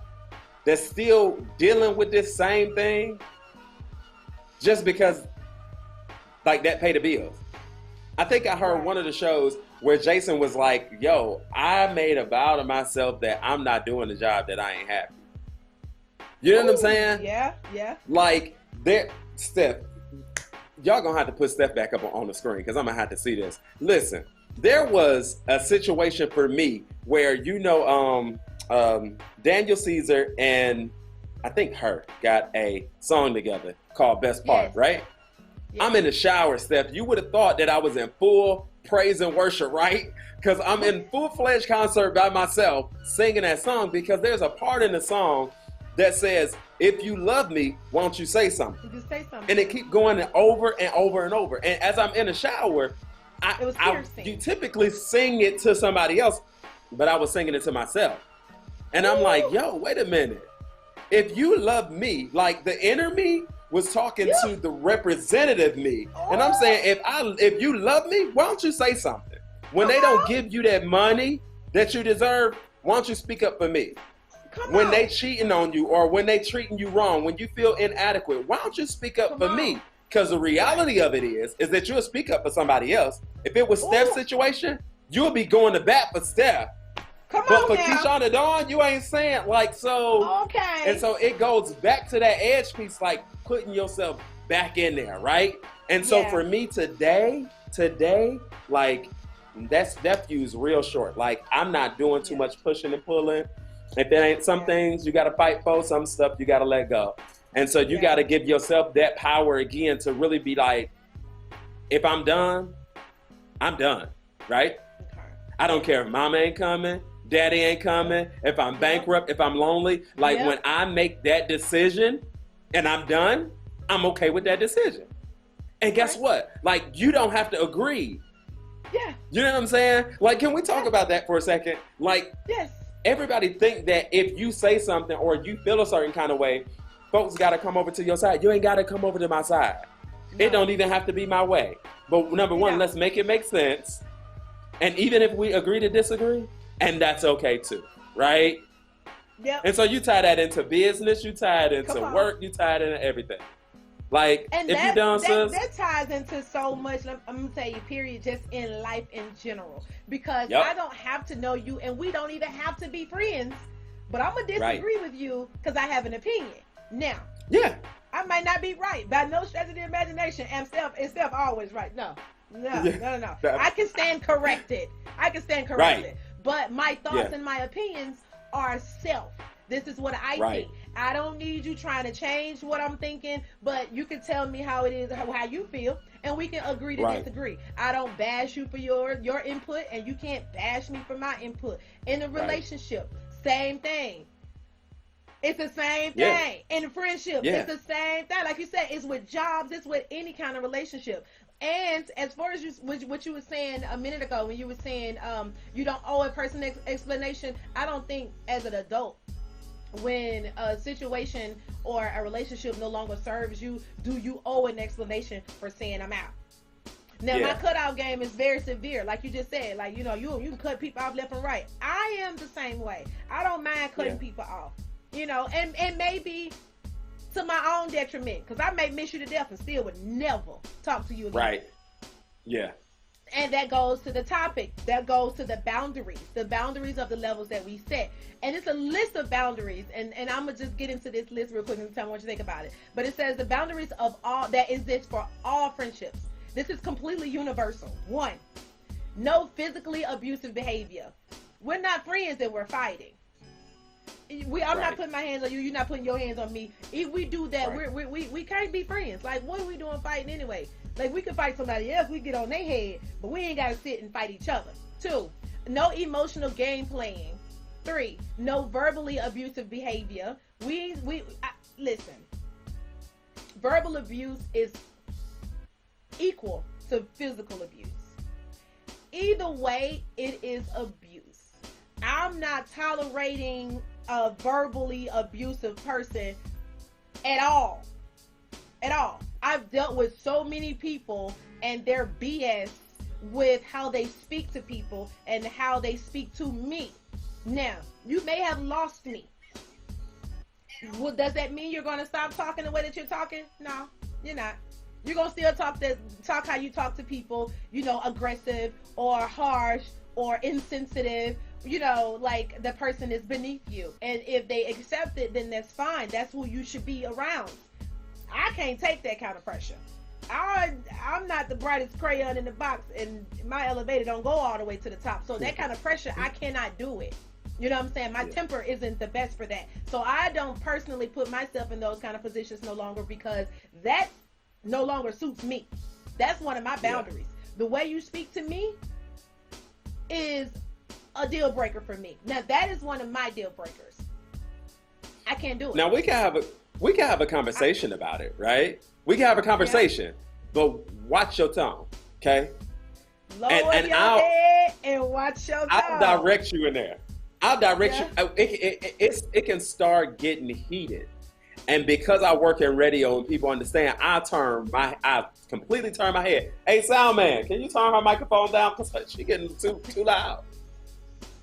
that's still dealing with this same thing just because like that pay the bills. I think I heard one of the shows where Jason was like, yo, I made a vow to myself that I'm not doing the job that I ain't happy. You know what I'm saying? Yeah. Like, Steph, y'all gonna have to put Steph back up on the screen because I'm gonna have to see this. Listen, there was a situation for me where, you know, Daniel Caesar and I think her got a song together called Best Part, right? I'm in the shower, Steph. You would have thought that I was in full praise and worship, right? Because I'm in full-fledged concert by myself singing that song, because there's a part in the song that says, if you love me, why don't you say something? Just say something. And it keep going over and over and over. And as I'm in the shower, you typically sing it to somebody else, but I was singing it to myself. And I'm like, yo, wait a minute. If you love me, like the inner me was talking to the representative me. And I'm saying, if you love me, why don't you say something? When they don't give you that money that you deserve, why don't you speak up for me? When they cheating on you, or when they treating you wrong, when you feel inadequate, why don't you speak up for me? Because the reality of it is that you'll speak up for somebody else. If it was Steph's situation, you'll be going to bat for Steph. But for Keyshawn Dawn, you ain't saying like so. Okay. And so it goes back to that edge piece, like putting yourself back in there, right? And so for me today, like that view's real short. Like I'm not doing too much pushing and pulling. If there ain't some things you got to fight for, some stuff you got to let go. And so you got to give yourself that power again to really be like, if I'm done, I'm done, right? Okay. I don't care if mama ain't coming, daddy ain't coming, if I'm bankrupt, if I'm lonely. Like when I make that decision and I'm done, I'm okay with that decision. And guess what? Like you don't have to agree. Yeah. You know what I'm saying? Like, can we talk about that for a second? Like, everybody think that if you say something or you feel a certain kind of way, folks got to come over to your side. You ain't got to come over to my side. No. It don't even have to be my way. But number one, let's make it make sense. And even if we agree to disagree, and that's okay too, right? Yep. And so you tie that into business, you tie it into work, you tie it into everything. Like, and if you done, sis, that ties into so much. I'm gonna tell you, period, just in life in general. Because I don't have to know you, and we don't even have to be friends. But I'm gonna disagree with you because I have an opinion. Now, I might not be right. By no stretch of the imagination, and Steph always right. No. I can stand corrected. Right. But my thoughts and my opinions are self. This is what I think. I don't need you trying to change what I'm thinking, but you can tell me how it is, how you feel, and we can agree to disagree. I don't bash you for your input, and you can't bash me for my input. In a relationship, same thing. It's the same thing. In friendship, it's the same thing. Like you said, it's with jobs, it's with any kind of relationship. And as far as what you were saying a minute ago, when you were saying you don't owe a person explanation, I don't think as an adult, when a situation or a relationship no longer serves you, do you owe an explanation for saying I'm out? Now, my cutout game is very severe. Like you just said, like, you know, you can cut people off left and right. I am the same way. I don't mind cutting people off, you know, and maybe to my own detriment, because I may miss you to death and still would never talk to you again. Right. Yeah. And that goes to the topic. That goes to the boundaries of the levels that we set. And it's a list of boundaries. And I'm going to just get into this list real quick and tell me what you think about it. But it says the boundaries of all that exist for all friendships. This is completely universal. 1, no physically abusive behavior. We're not friends and we're fighting. I'm not putting my hands on you. You're not putting your hands on me. If we do that, we can't be friends. Like, what are we doing fighting anyway? Like, we can fight somebody else. We get on their head, but we ain't got to sit and fight each other. 2, no emotional game playing. 3, no verbally abusive behavior. Listen. Verbal abuse is equal to physical abuse. Either way, it is abuse. I'm not tolerating a verbally abusive person at all. At all. I've dealt with so many people and their BS with how they speak to people and how they speak to me. Now, you may have lost me. Well, does that mean you're going to stop talking the way that you're talking? No, you're not. You're going to still talk how you talk to people, you know, aggressive or harsh or insensitive, you know, like the person is beneath you. And if they accept it, then that's fine. That's who you should be around. I can't take that kind of pressure. I'm not the brightest crayon in the box, and my elevator don't go all the way to the top. So that kind of pressure, I cannot do it. You know what I'm saying? My temper isn't the best for that. So I don't personally put myself in those kind of positions no longer, because that no longer suits me. That's one of my boundaries. The way you speak to me is a deal breaker for me. Now, that is one of my deal breakers. I can't do it. Now, we can have a conversation about it, right? We can have a conversation, but watch your tone, okay? Lower your head and watch your tone. I'll direct you in there. I'll direct you. It can start getting heated. And because I work in radio and people understand, I completely turn my head. Hey, sound man, can you turn her microphone down? Because she's getting too loud.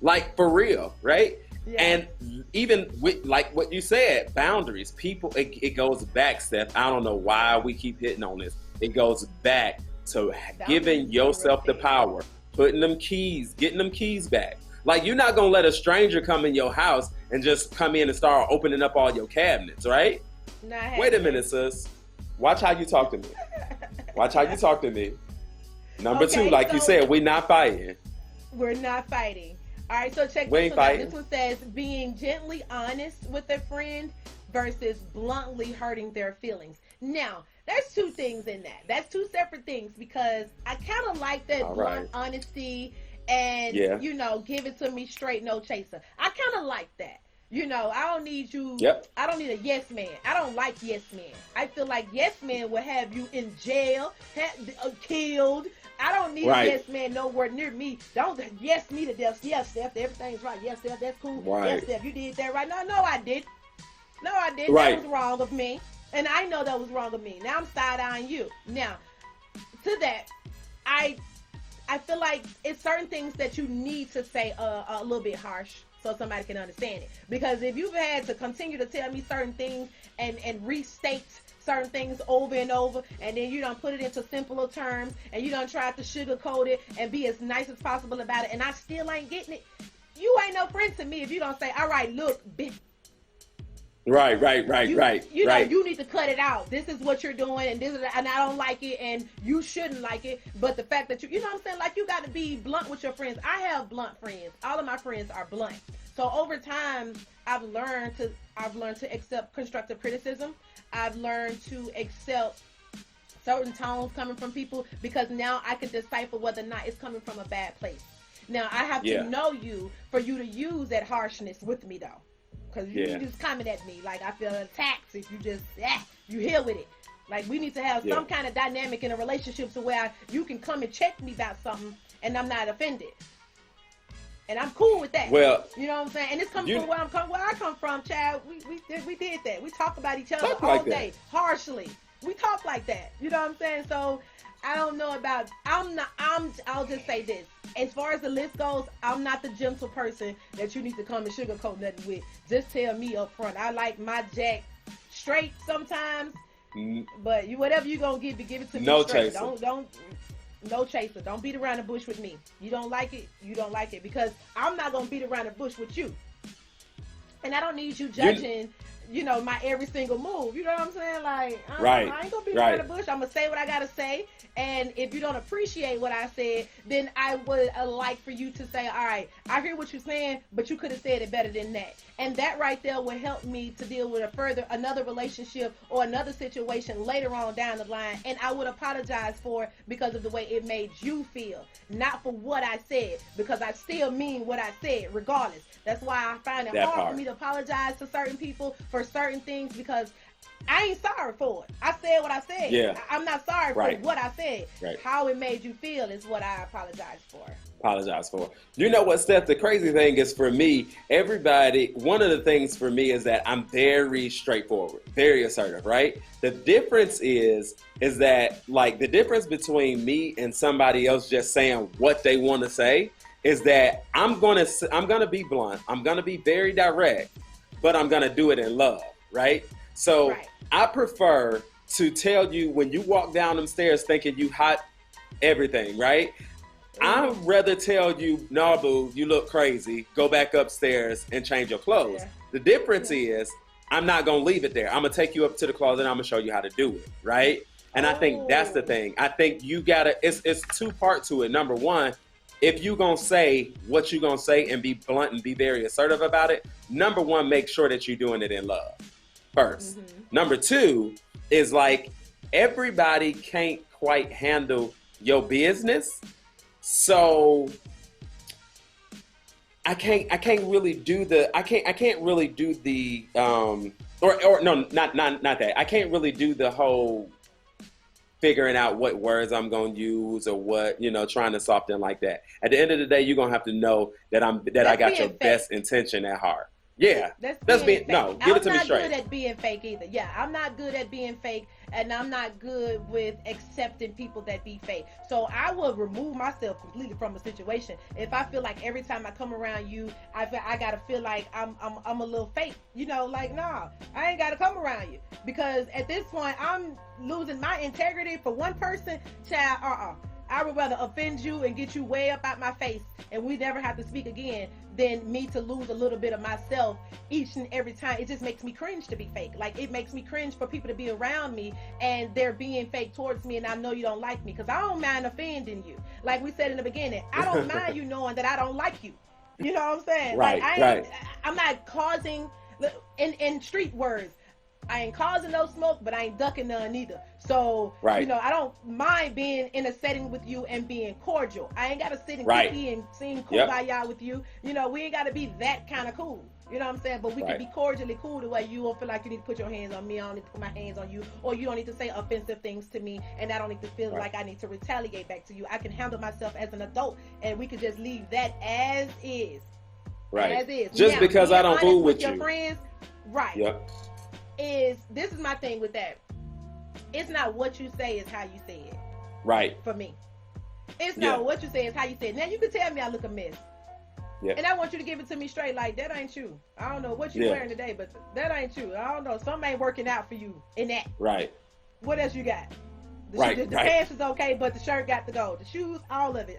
Like, for real, right? Yeah. And even with like what you said, boundaries. People, it goes back, Steph. I don't know why we keep hitting on this. It goes back to giving yourself the power, putting them keys, getting them keys back. Like, you're not gonna let a stranger come in your house and just come in and start opening up all your cabinets, right? Wait a minute, sis. Watch how you talk to me. Watch how you talk to me. Number two, like you said, we're not fighting. We're not fighting. All right, so check this one out. This one says being gently honest with a friend versus bluntly hurting their feelings. Now, there's two things in that. That's two separate things, because I kind of like that blunt honesty and, you know, give it to me straight, no chaser. I kind of like that. You know, I don't need you. Yep. I don't need a yes man. I don't like yes men. I feel like yes men will have you in jail, killed. I don't need a yes man nowhere near me. Don't yes me to death. Yes, Steph, everything's right. Yes, Steph, that's cool. Yes, Steph, you did that right. No, I didn't. No, I didn't. That was wrong of me. And I know that was wrong of me. Now I'm side-eyeing you. Now, to that, I feel like it's certain things that you need to say a little bit harsh so somebody can understand it. Because if you've had to continue to tell me certain things and restate certain things over and over, and then you don't put it into simpler terms, and you don't try to sugarcoat it and be as nice as possible about it, and I still ain't getting it, you ain't no friend to me if you don't say, all right, look, bitch. Right. You know, you need to cut it out. This is what you're doing, and and I don't like it, and you shouldn't like it. But the fact that you know what I'm saying, like, you got to be blunt with your friends. I have blunt friends. All of my friends are blunt. So over time, I've learned to accept constructive criticism. I've learned to accept certain tones coming from people, because now I can decipher whether or not it's coming from a bad place. Now I have to know you for you to use that harshness with me, though. Because you just coming at me like I feel attacked if you just, you here with it. Like, we need to have some kind of dynamic in a relationship to where you can come and check me about something and I'm not offended. And I'm cool with that. Well, you know what I'm saying? And this comes from where I come from, Chad. We did that. We talk about each other all day, harshly. We talk like that. You know what I'm saying? So I don't know about, I'll just say this. As far as the list goes, I'm not the gentle person that you need to come and sugarcoat nothing with. Just tell me up front. I like my jack straight sometimes, but whatever you gonna give it to me straight. Chaser. No chaser. Don't beat around the bush with me. You don't like it, you don't like it, because I'm not gonna beat around the bush with you. And I don't need you judging, you know, my every single move. You know what I'm saying? Like, I ain't gonna beat around the bush. I'm gonna say what I gotta say. And if you don't appreciate what I said, then I would like for you to say, all right, I hear what you're saying, but you could have said it better than that. And that right there will help me to deal with another relationship or another situation later on down the line. And I would apologize for it because of the way it made you feel, not for what I said, because I still mean what I said regardless. That's why I find it hard for me to apologize to certain people for certain things, because I ain't sorry for it. I said what I said. Yeah. I'm not sorry for what I said. Right. How it made you feel is what I apologize for. You know what, Steph? The crazy thing is, for me, one of the things for me is that I'm very straightforward, very assertive, right? The difference is that, like, the difference between me and somebody else just saying what they want to say is that I'm gonna be blunt. I'm gonna be very direct, but I'm gonna do it in love, right? So I prefer to tell you when you walk down them stairs thinking you hot everything, right? I'd rather tell you, no, boo, you look crazy. Go back upstairs and change your clothes. Yeah. The difference is I'm not going to leave it there. I'm going to take you up to the closet and I'm going to show you how to do it, right? And I think that's the thing. I think you got to, it's two parts to it. Number one, if you going to say what you going to say and be blunt and be very assertive about it, number one, make sure that you're doing it in love first. Mm-hmm. Number two is, like, everybody can't quite handle your business. So I can't really do the not that. I can't really do the whole figuring out what words I'm going to use or what, trying to soften like that. At the end of the day, you're going to have to know that I got your best intention at heart. Yeah, that's being no. Give it to me straight. I'm not good at being fake either. Yeah, I'm not good at being fake, and I'm not good with accepting people that be fake. So I will remove myself completely from a situation if I feel like every time I come around you, I gotta feel like I'm a little fake. You know, like nah, I ain't gotta come around you because at this point I'm losing my integrity for one person. Child, I would rather offend you and get you way up out my face and we never have to speak again than me to lose a little bit of myself each and every time. It just makes me cringe to be fake. Like, it makes me cringe for people to be around me and they're being fake towards me and I know you don't like me because I don't mind offending you. Like we said in the beginning, I don't mind you knowing that I don't like you. You know what I'm saying? Right, like I'm not causing, in street words, I ain't causing no smoke, but I ain't ducking none either. So, you know, I don't mind being in a setting with you and being cordial. I ain't got to sit and kiki and sing kumbaya with you. You know, we ain't got to be that kind of cool. You know what I'm saying? But we can be cordially cool the way you don't feel like you need to put your hands on me. I don't need to put my hands on you. Or you don't need to say offensive things to me. And I don't need to feel like I need to retaliate back to you. I can handle myself as an adult. And we can just leave that as is. As is. Just now, because I don't fool with your you. Friends, this is my thing with that. It's not what you say, it's how you say it. Right. For me. It's not what you say, it's how you say it. Now you can tell me I look a mess. Yeah. And I want you to give it to me straight, like, that ain't you. I don't know what you're wearing today, but that ain't you. I don't know. Something ain't working out for you in that. Right. What else you got? The pants is okay, but the shirt got to go. The shoes, all of it.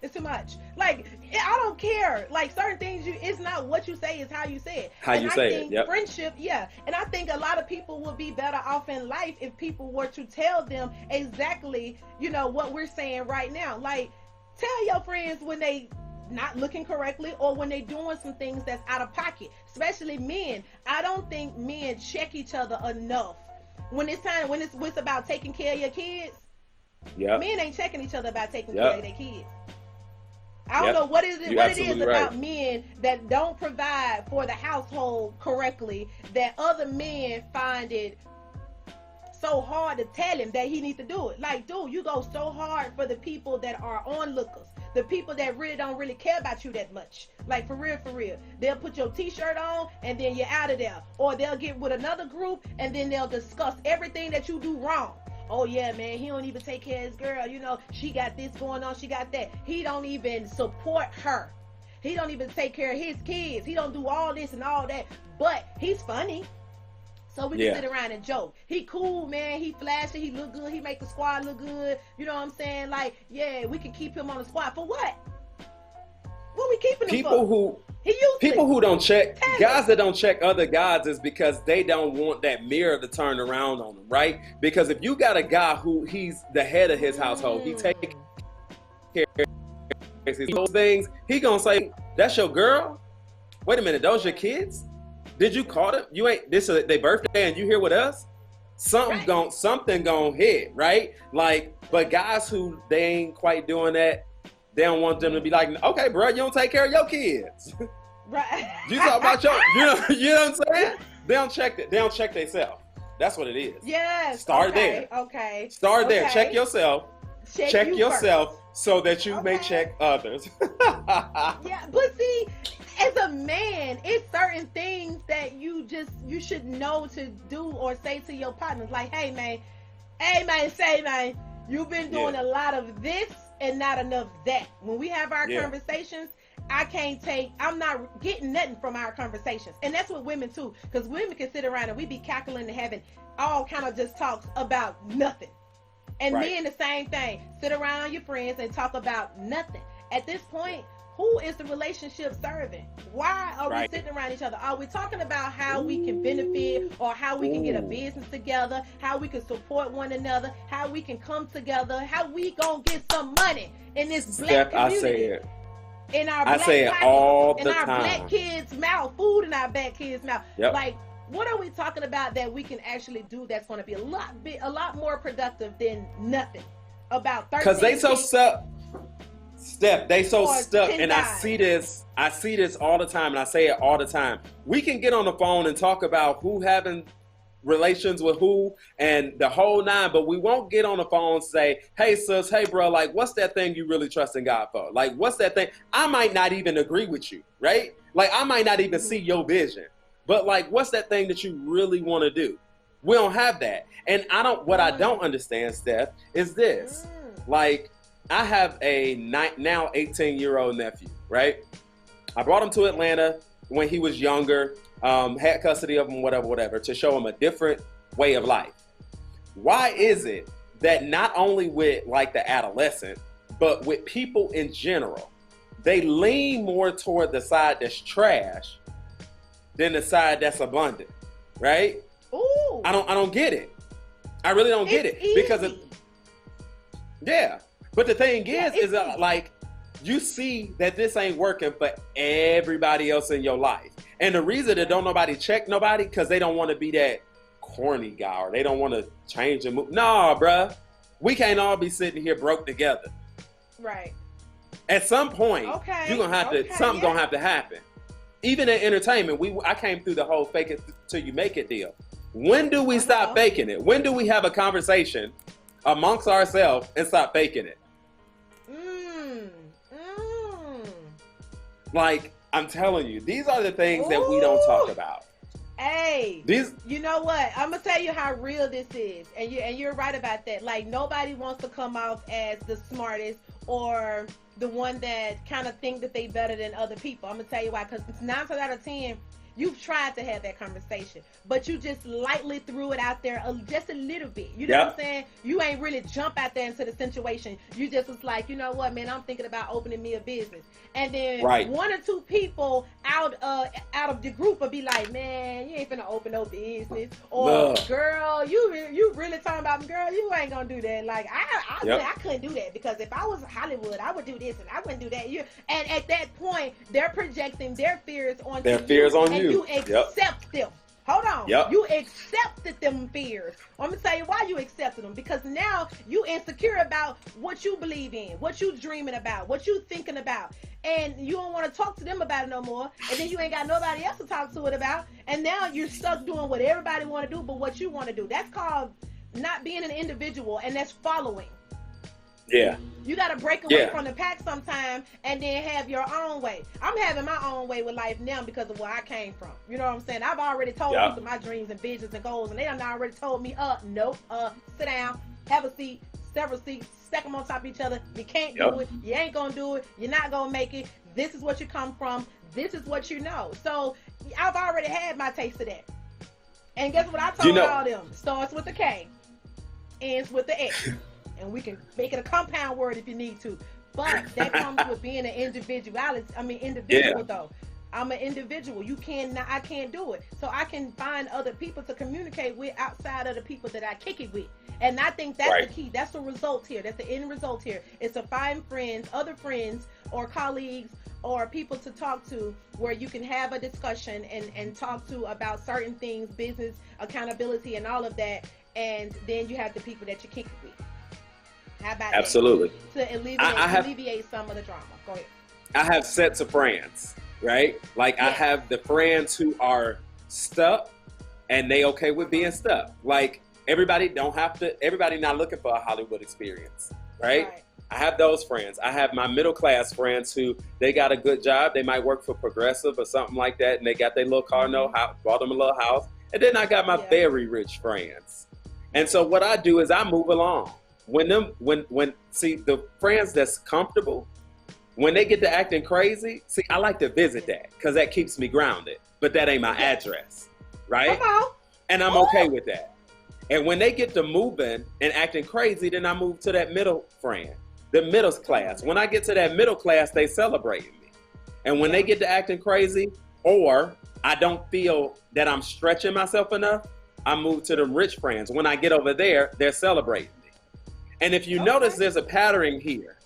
It's too much. Like, I don't care. Like, certain things, it's not what you say, it's how you say it. I think friendship, and I think a lot of people would be better off in life if people were to tell them exactly, you know, what we're saying right now. Like, tell your friends when they not looking correctly or when they doing some things that's out of pocket. Especially men. I don't think men check each other enough. When it's about taking care of your kids, men ain't checking each other about taking care of their kids. I don't know what it is about men that don't provide for the household correctly that other men find it so hard to tell him that he needs to do it. Like, dude, you go so hard for the people that are onlookers, the people that really don't really care about you that much. Like, for real. They'll put your t-shirt on and then you're out of there. Or they'll get with another group and then they'll discuss everything that you do wrong. Oh yeah, man, he don't even take care of his girl. You know, she got this going on, she got that. He don't even support her. He don't even take care of his kids. He don't do all this and all that. But he's funny. So we can sit around and joke. He cool, man. He flashy. He look good. He make the squad look good. You know what I'm saying? Like, yeah, we can keep him on the squad. For what? What we keeping him for? People who don't check, guys that don't check other guys is because they don't want that mirror to turn around on them, right? Because if you got a guy who he's the head of his household, he take care of those things, he gonna say, that's your girl? Wait a minute, those your kids? Did you call them? You ain't, this is their birthday and you here with us? Something gonna hit, right? Like, but guys who they ain't quite doing that, they don't want them to be like, okay, bro, you don't take care of your kids. Right. You talk about you know what I'm saying? They don't check themselves. That's what it is. Yes. Start there. Okay. Start there. Check yourself. Check yourself first. So that you may check others. Yeah, but see, as a man, it's certain things that you should know to do or say to your partners. Like, hey man, you've been doing a lot of this and not enough that. When we have our conversations, I'm not getting nothing from our conversations. And that's with women too, because women can sit around and we be cackling and having all kind of just talks about nothing. And men the same thing. Sit around your friends and talk about nothing. At this point, who is the relationship serving? Why are we sitting around each other? Are we talking about how we can benefit or how we can get a business together, how we can support one another, how we can come together, how we gonna get some money in this black community? I say it. In our I black say it all the in our time. Black kids' mouth, food in our black kids' mouth. Yep. Like, what are we talking about that we can actually do that's going to be a lot more productive than nothing? About 13 because they so stuck. They so stuck, and guys. I see this all the time, and I say it all the time. We can get on the phone and talk about who having relations with who and the whole nine, but we won't get on the phone and say, hey sis, hey bro, like what's that thing you really trust in God for? Like what's that thing? I might not even agree with you, right? Like I might not even see your vision, but like what's that thing that you really want to do? We don't have that. And what I don't understand, Steph, is this. Like I have a now 18-year-old nephew, right? I brought him to Atlanta when he was younger, had custody of him, whatever, to show him a different way of life. Why is it that not only with like the adolescent, but with people in general, they lean more toward the side that's trash than the side that's abundant, right? Ooh. I don't get it. I really don't get it because But the thing is like you see that this ain't working for everybody else in your life. And the reason that don't nobody check nobody, because they don't want to be that corny guy or they don't want to change and move. Nah, bruh. We can't all be sitting here broke together. Right. At some point, you're gonna have to something's gonna have to happen. Even in entertainment, I came through the whole fake it till you make it deal. When do we stop faking it? When do we have a conversation amongst ourselves and stop faking it? Like, I'm telling you, these are the things that we don't talk about. Hey, you know what? I'm gonna tell you how real this is, and you're right about that. Like, nobody wants to come off as the smartest or the one that kind of think that they better than other people. I'm gonna tell you why, because 9 times out of 10, you've tried to have that conversation, but you just lightly threw it out there just a little bit. You know what I'm saying? You ain't really jump out there into the situation. You just was like, you know what, man, I'm thinking about opening me a business. And then 1 or 2 people out of the group will be like, man, you ain't finna open no business. Or, girl, you really talking about, girl, you ain't gonna do that. Like, I couldn't do that because if I was Hollywood, I would do this and I wouldn't do that. And at that point, they're projecting their fears onto you. You accept them. Hold on. You accepted them fears. I'm going to tell you why you accepted them. Because now you insecure about what you believe in, what you dreaming about, what you thinking about. And you don't want to talk to them about it no more. And then you ain't got nobody else to talk to it about. And now you're stuck doing what everybody want to do but what you want to do. That's called not being an individual, and that's following. Yeah. You got to break away from the pack sometime and then have your own way. I'm having my own way with life now because of where I came from. You know what I'm saying? I've already told people my dreams and visions and goals, and they done already told me, nope, sit down, have a seat, several seats, stack them on top of each other. You can't do it. You ain't going to do it. You're not going to make it. This is what you come from. This is what you know. So I've already had my taste of that. And guess what I told all them? Starts with a K, ends with the X. And we can make it a compound word if you need to. But that comes with being an individual though. I'm an individual. I can't do it. So I can find other people to communicate with outside of the people that I kick it with. And I think that's the key. That's the result here. That's the end result here. Is to find friends, other friends or colleagues or people to talk to where you can have a discussion and talk to about certain things, business, accountability and all of that. And then you have the people that you kick it with. How about Absolutely. That? To alleviate some of the drama. Go ahead. I have sets of friends, right? Like I have the friends who are stuck and they okay with being stuck. Like everybody not looking for a Hollywood experience, right? I have those friends. I have my middle class friends who they got a good job. They might work for Progressive or something like that. And they got their little car, bought them a little house. And then I got my very rich friends. And so what I do is I move along. When the friends that's comfortable, when they get to acting crazy, I like to visit that because that keeps me grounded. But that ain't my address, right? And I'm okay with that. And when they get to moving and acting crazy, then I move to that middle friend, the middle class. When I get to that middle class, they celebrate me. And when they get to acting crazy, or I don't feel that I'm stretching myself enough, I move to the rich friends. When I get over there, they're celebrating. And if you notice, there's a pattern here.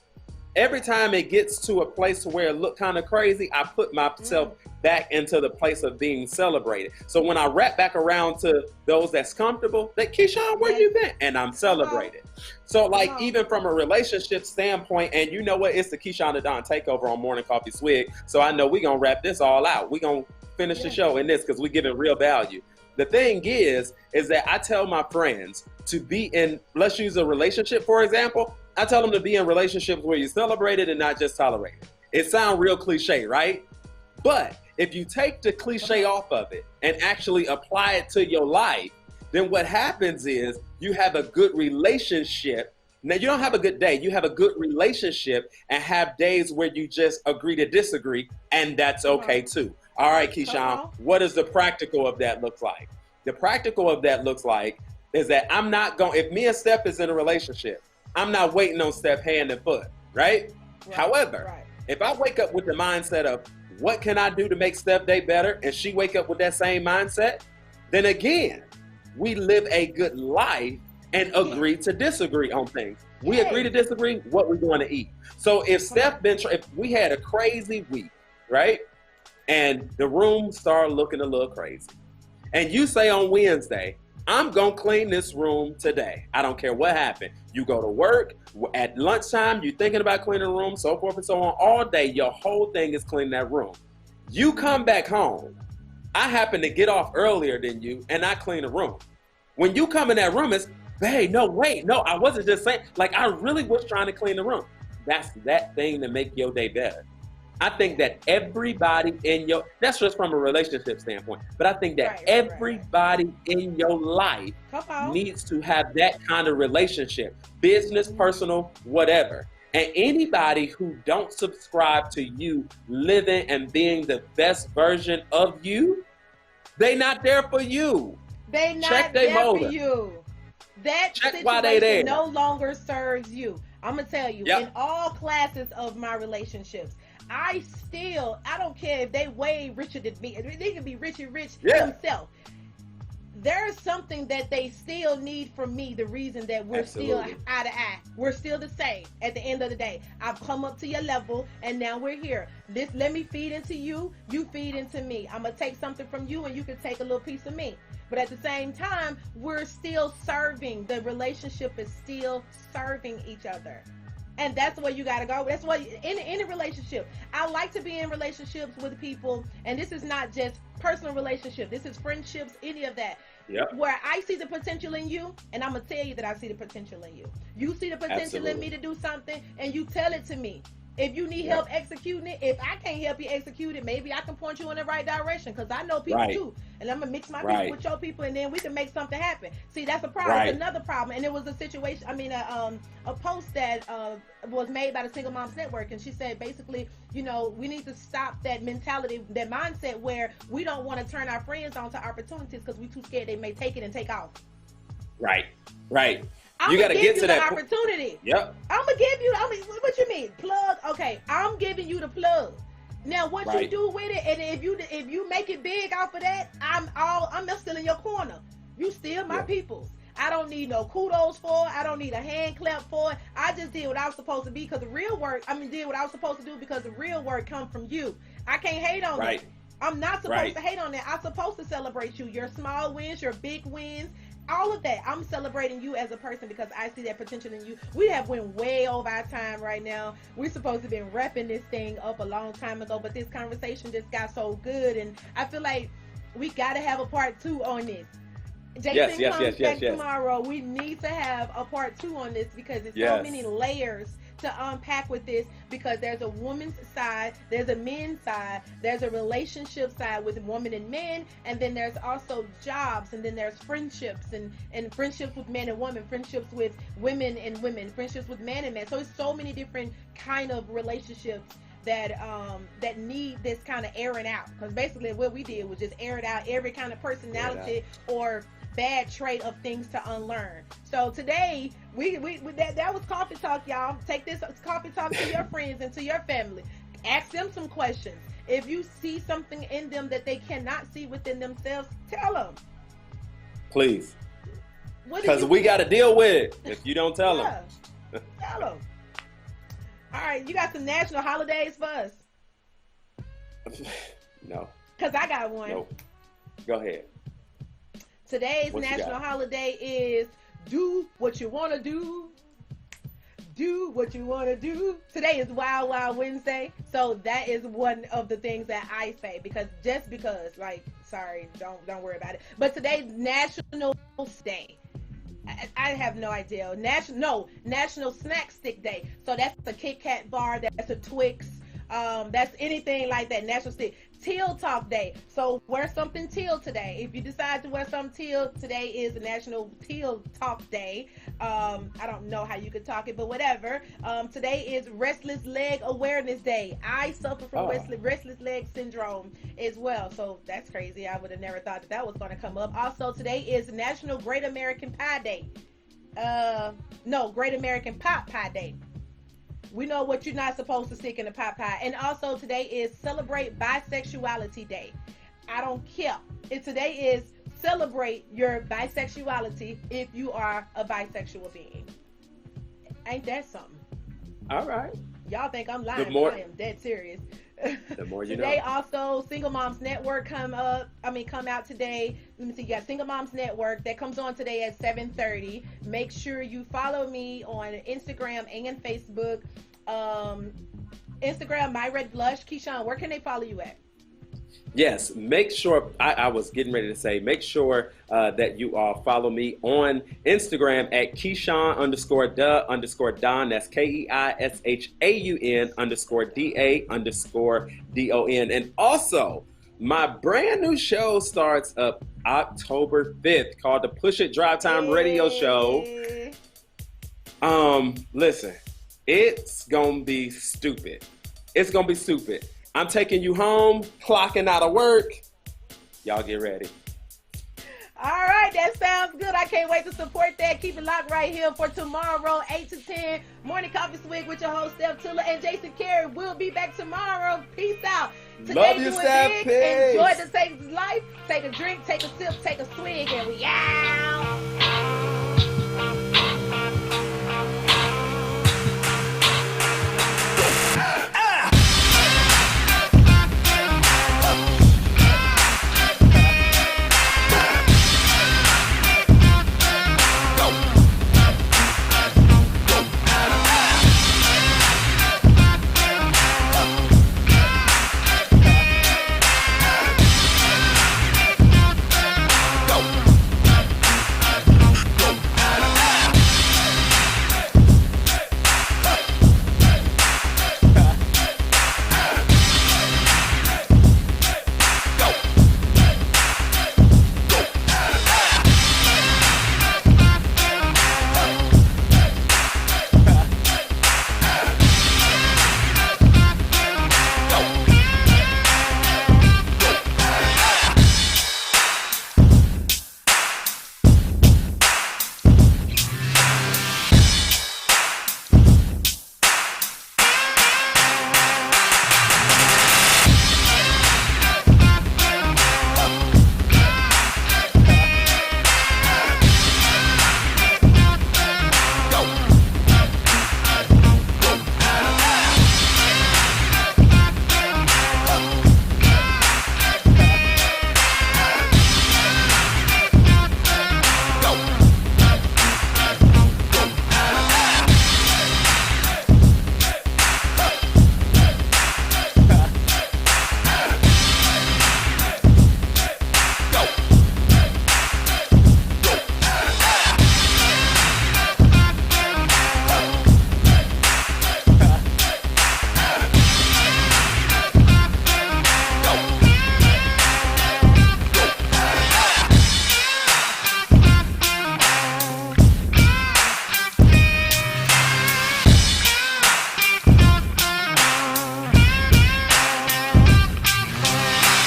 Every time it gets to a place where it look kind of crazy, I put myself back into the place of being celebrated. So when I wrap back around to those that's comfortable, that Keyshawn, where you been? And I'm celebrated. So like even from a relationship standpoint, and you know what, it's the Keyshawn and Don takeover on Morning Coffee Swig. So I know we're going to wrap this all out. We're going to finish the show in this because we're giving real value. The thing is that I tell my friends to be in, let's use a relationship, for example. I tell them to be in relationships where you celebrate it and not just tolerate it. It sounds real cliche, right? But if you take the cliche off of it and actually apply it to your life, then what happens is you have a good relationship. Now, you don't have a good day. You have a good relationship and have days where you just agree to disagree, and that's okay too. All right, Keyshawn, what does the practical of that look like? The practical of that looks like is that I'm not going, if me and Steph is in a relationship, I'm not waiting on Steph hand and foot, right? However, if I wake up with the mindset of what can I do to make Steph day better, and she wake up with that same mindset, then again, we live a good life and agree to disagree on things. We agree to disagree what we're going to eat. So if Steph if we had a crazy week, right? And the room started looking a little crazy. And you say on Wednesday, I'm going to clean this room today. I don't care what happened. You go to work, at lunchtime, you're thinking about cleaning the room, so forth and so on. All day, your whole thing is cleaning that room. You come back home. I happen to get off earlier than you, and I clean the room. When you come in that room, it's, hey, no, wait, no, I wasn't just saying, like, I really was trying to clean the room. That's that thing to make your day better. I think that everybody in your, that's just from a relationship standpoint, but I think that everybody in your life needs to have that kind of relationship, business, personal, whatever. And anybody who don't subscribe to you living and being the best version of you, they not there for you. They not there for you. That situation no longer serves you. I'm going to tell you, in all classes of my relationships, I don't care if they way richer than me. They can be rich themselves. There's something that they still need from me. The reason that we're still eye to eye, we're still the same. At the end of the day, I've come up to your level, and now we're here. Let me feed into you. You feed into me. I'm gonna take something from you, and you can take a little piece of me. But at the same time, we're still serving. The relationship is still serving each other. And that's the way you gotta go. That's why in a relationship, I like to be in relationships with people, and this is not just personal relationship. This is friendships, any of that. Where I see the potential in you, and I'm gonna tell you that I see the potential in you. You see the potential in me to do something, and you tell it to me. If you need help executing it, if I can't help you execute it, maybe I can point you in the right direction, because I know people too. And I'm going to mix my people with your people, and then we can make something happen. See, that's a problem. It's another problem. And it was a situation, a post that was made by the Single Moms Network. And she said, basically, you know, we need to stop that mentality, that mindset where we don't want to turn our friends on to opportunities because we're too scared they may take it and take off. You got to get to that opportunity. I'm gonna give you. What you mean plug? Okay, I'm giving you the plug. Now, what you do with it, and if you make it big off of that, I'm still in your corner. You still my peoples. I don't need no kudos for it. I don't need a hand clap for it. I just did what I was supposed to be because the real work. Did what I was supposed to do because the real work comes from you. I can't hate on it. I'm not supposed to hate on that. I'm supposed to celebrate you. Your small wins, your big wins. All of that. I'm celebrating you as a person because I see that potential in you. We have went way over our time right now. We're supposed to have been wrapping this thing up a long time ago, but this conversation just got so good, and I feel like we got to have a part 2 on this. Jason comes back tomorrow. We need to have a part 2 on this because there's so many layers to unpack with this, because there's a woman's side, there's a men's side, there's a relationship side with women and men, and then there's also jobs, and then there's friendships and friendships with men and women, friendships with women and women, friendships with men and men. So it's so many different kind of relationships that need this kind of airing out, because basically what we did was just air it out, every kind of personality or bad trait of things to unlearn. So today that was coffee talk, y'all. Take this coffee talk to your friends and to your family. Ask them some questions. If you see something in them that they cannot see within themselves, tell them. Please. Because we got to deal with it if you don't tell them. Tell them. All right, you got some national holidays for us? No. Because I got one. No. Go ahead. Today's national holiday is do what you want to do. do what you want to do. Today is Wild Wild Wednesday. So that is one of the things that I say, because like, sorry, don't worry about it. But today's National Day. I have no idea. National Snack Stick Day. So that's a Kit Kat bar, that's a Twix, that's anything like that. National Stick. Teal Talk Day. So wear something teal today. If you decide to wear something teal, today is the National Teal Talk Day. I don't know how you could talk it, but whatever. Today is Restless Leg Awareness Day. I suffer from restless leg syndrome as well. So that's crazy. I would have never thought that was going to come up. Also, today is National Great American Pie Day. Great American Pot Pie Day. We know what you're not supposed to stick in a pot pie. And also today is Celebrate Bisexuality Day. I don't care. Today is celebrate your bisexuality if you are a bisexual being. Ain't that something? All right. Y'all think I'm lying, but I am dead serious. The more you today know. Also, Single Moms Network come out today. Let me see, you got Single Moms Network that comes on today at 7:30. Make sure you follow me on Instagram and Facebook. Instagram, My Red Blush. Keyshawn, where can they follow you at? Yes, make sure, I was getting ready to say, make sure that you all follow me on Instagram at Keyshawn_the_Don. That's KEISHAUN_DA_DON. And also, my brand new show starts up October 5th called the Push It Drive Time Radio Show. Listen, it's gonna be stupid. It's gonna be stupid. I'm taking you home, clocking out of work. Y'all get ready. All right, that sounds good. I can't wait to support that. Keep it locked right here for tomorrow, 8 to 10. Morning Coffee Swig with your host, Steph Tula and Jason Carey. We'll be back tomorrow. Peace out. Today, love you, Steph. Enjoy the Texas life. Take a drink, take a sip, take a swig, and we out.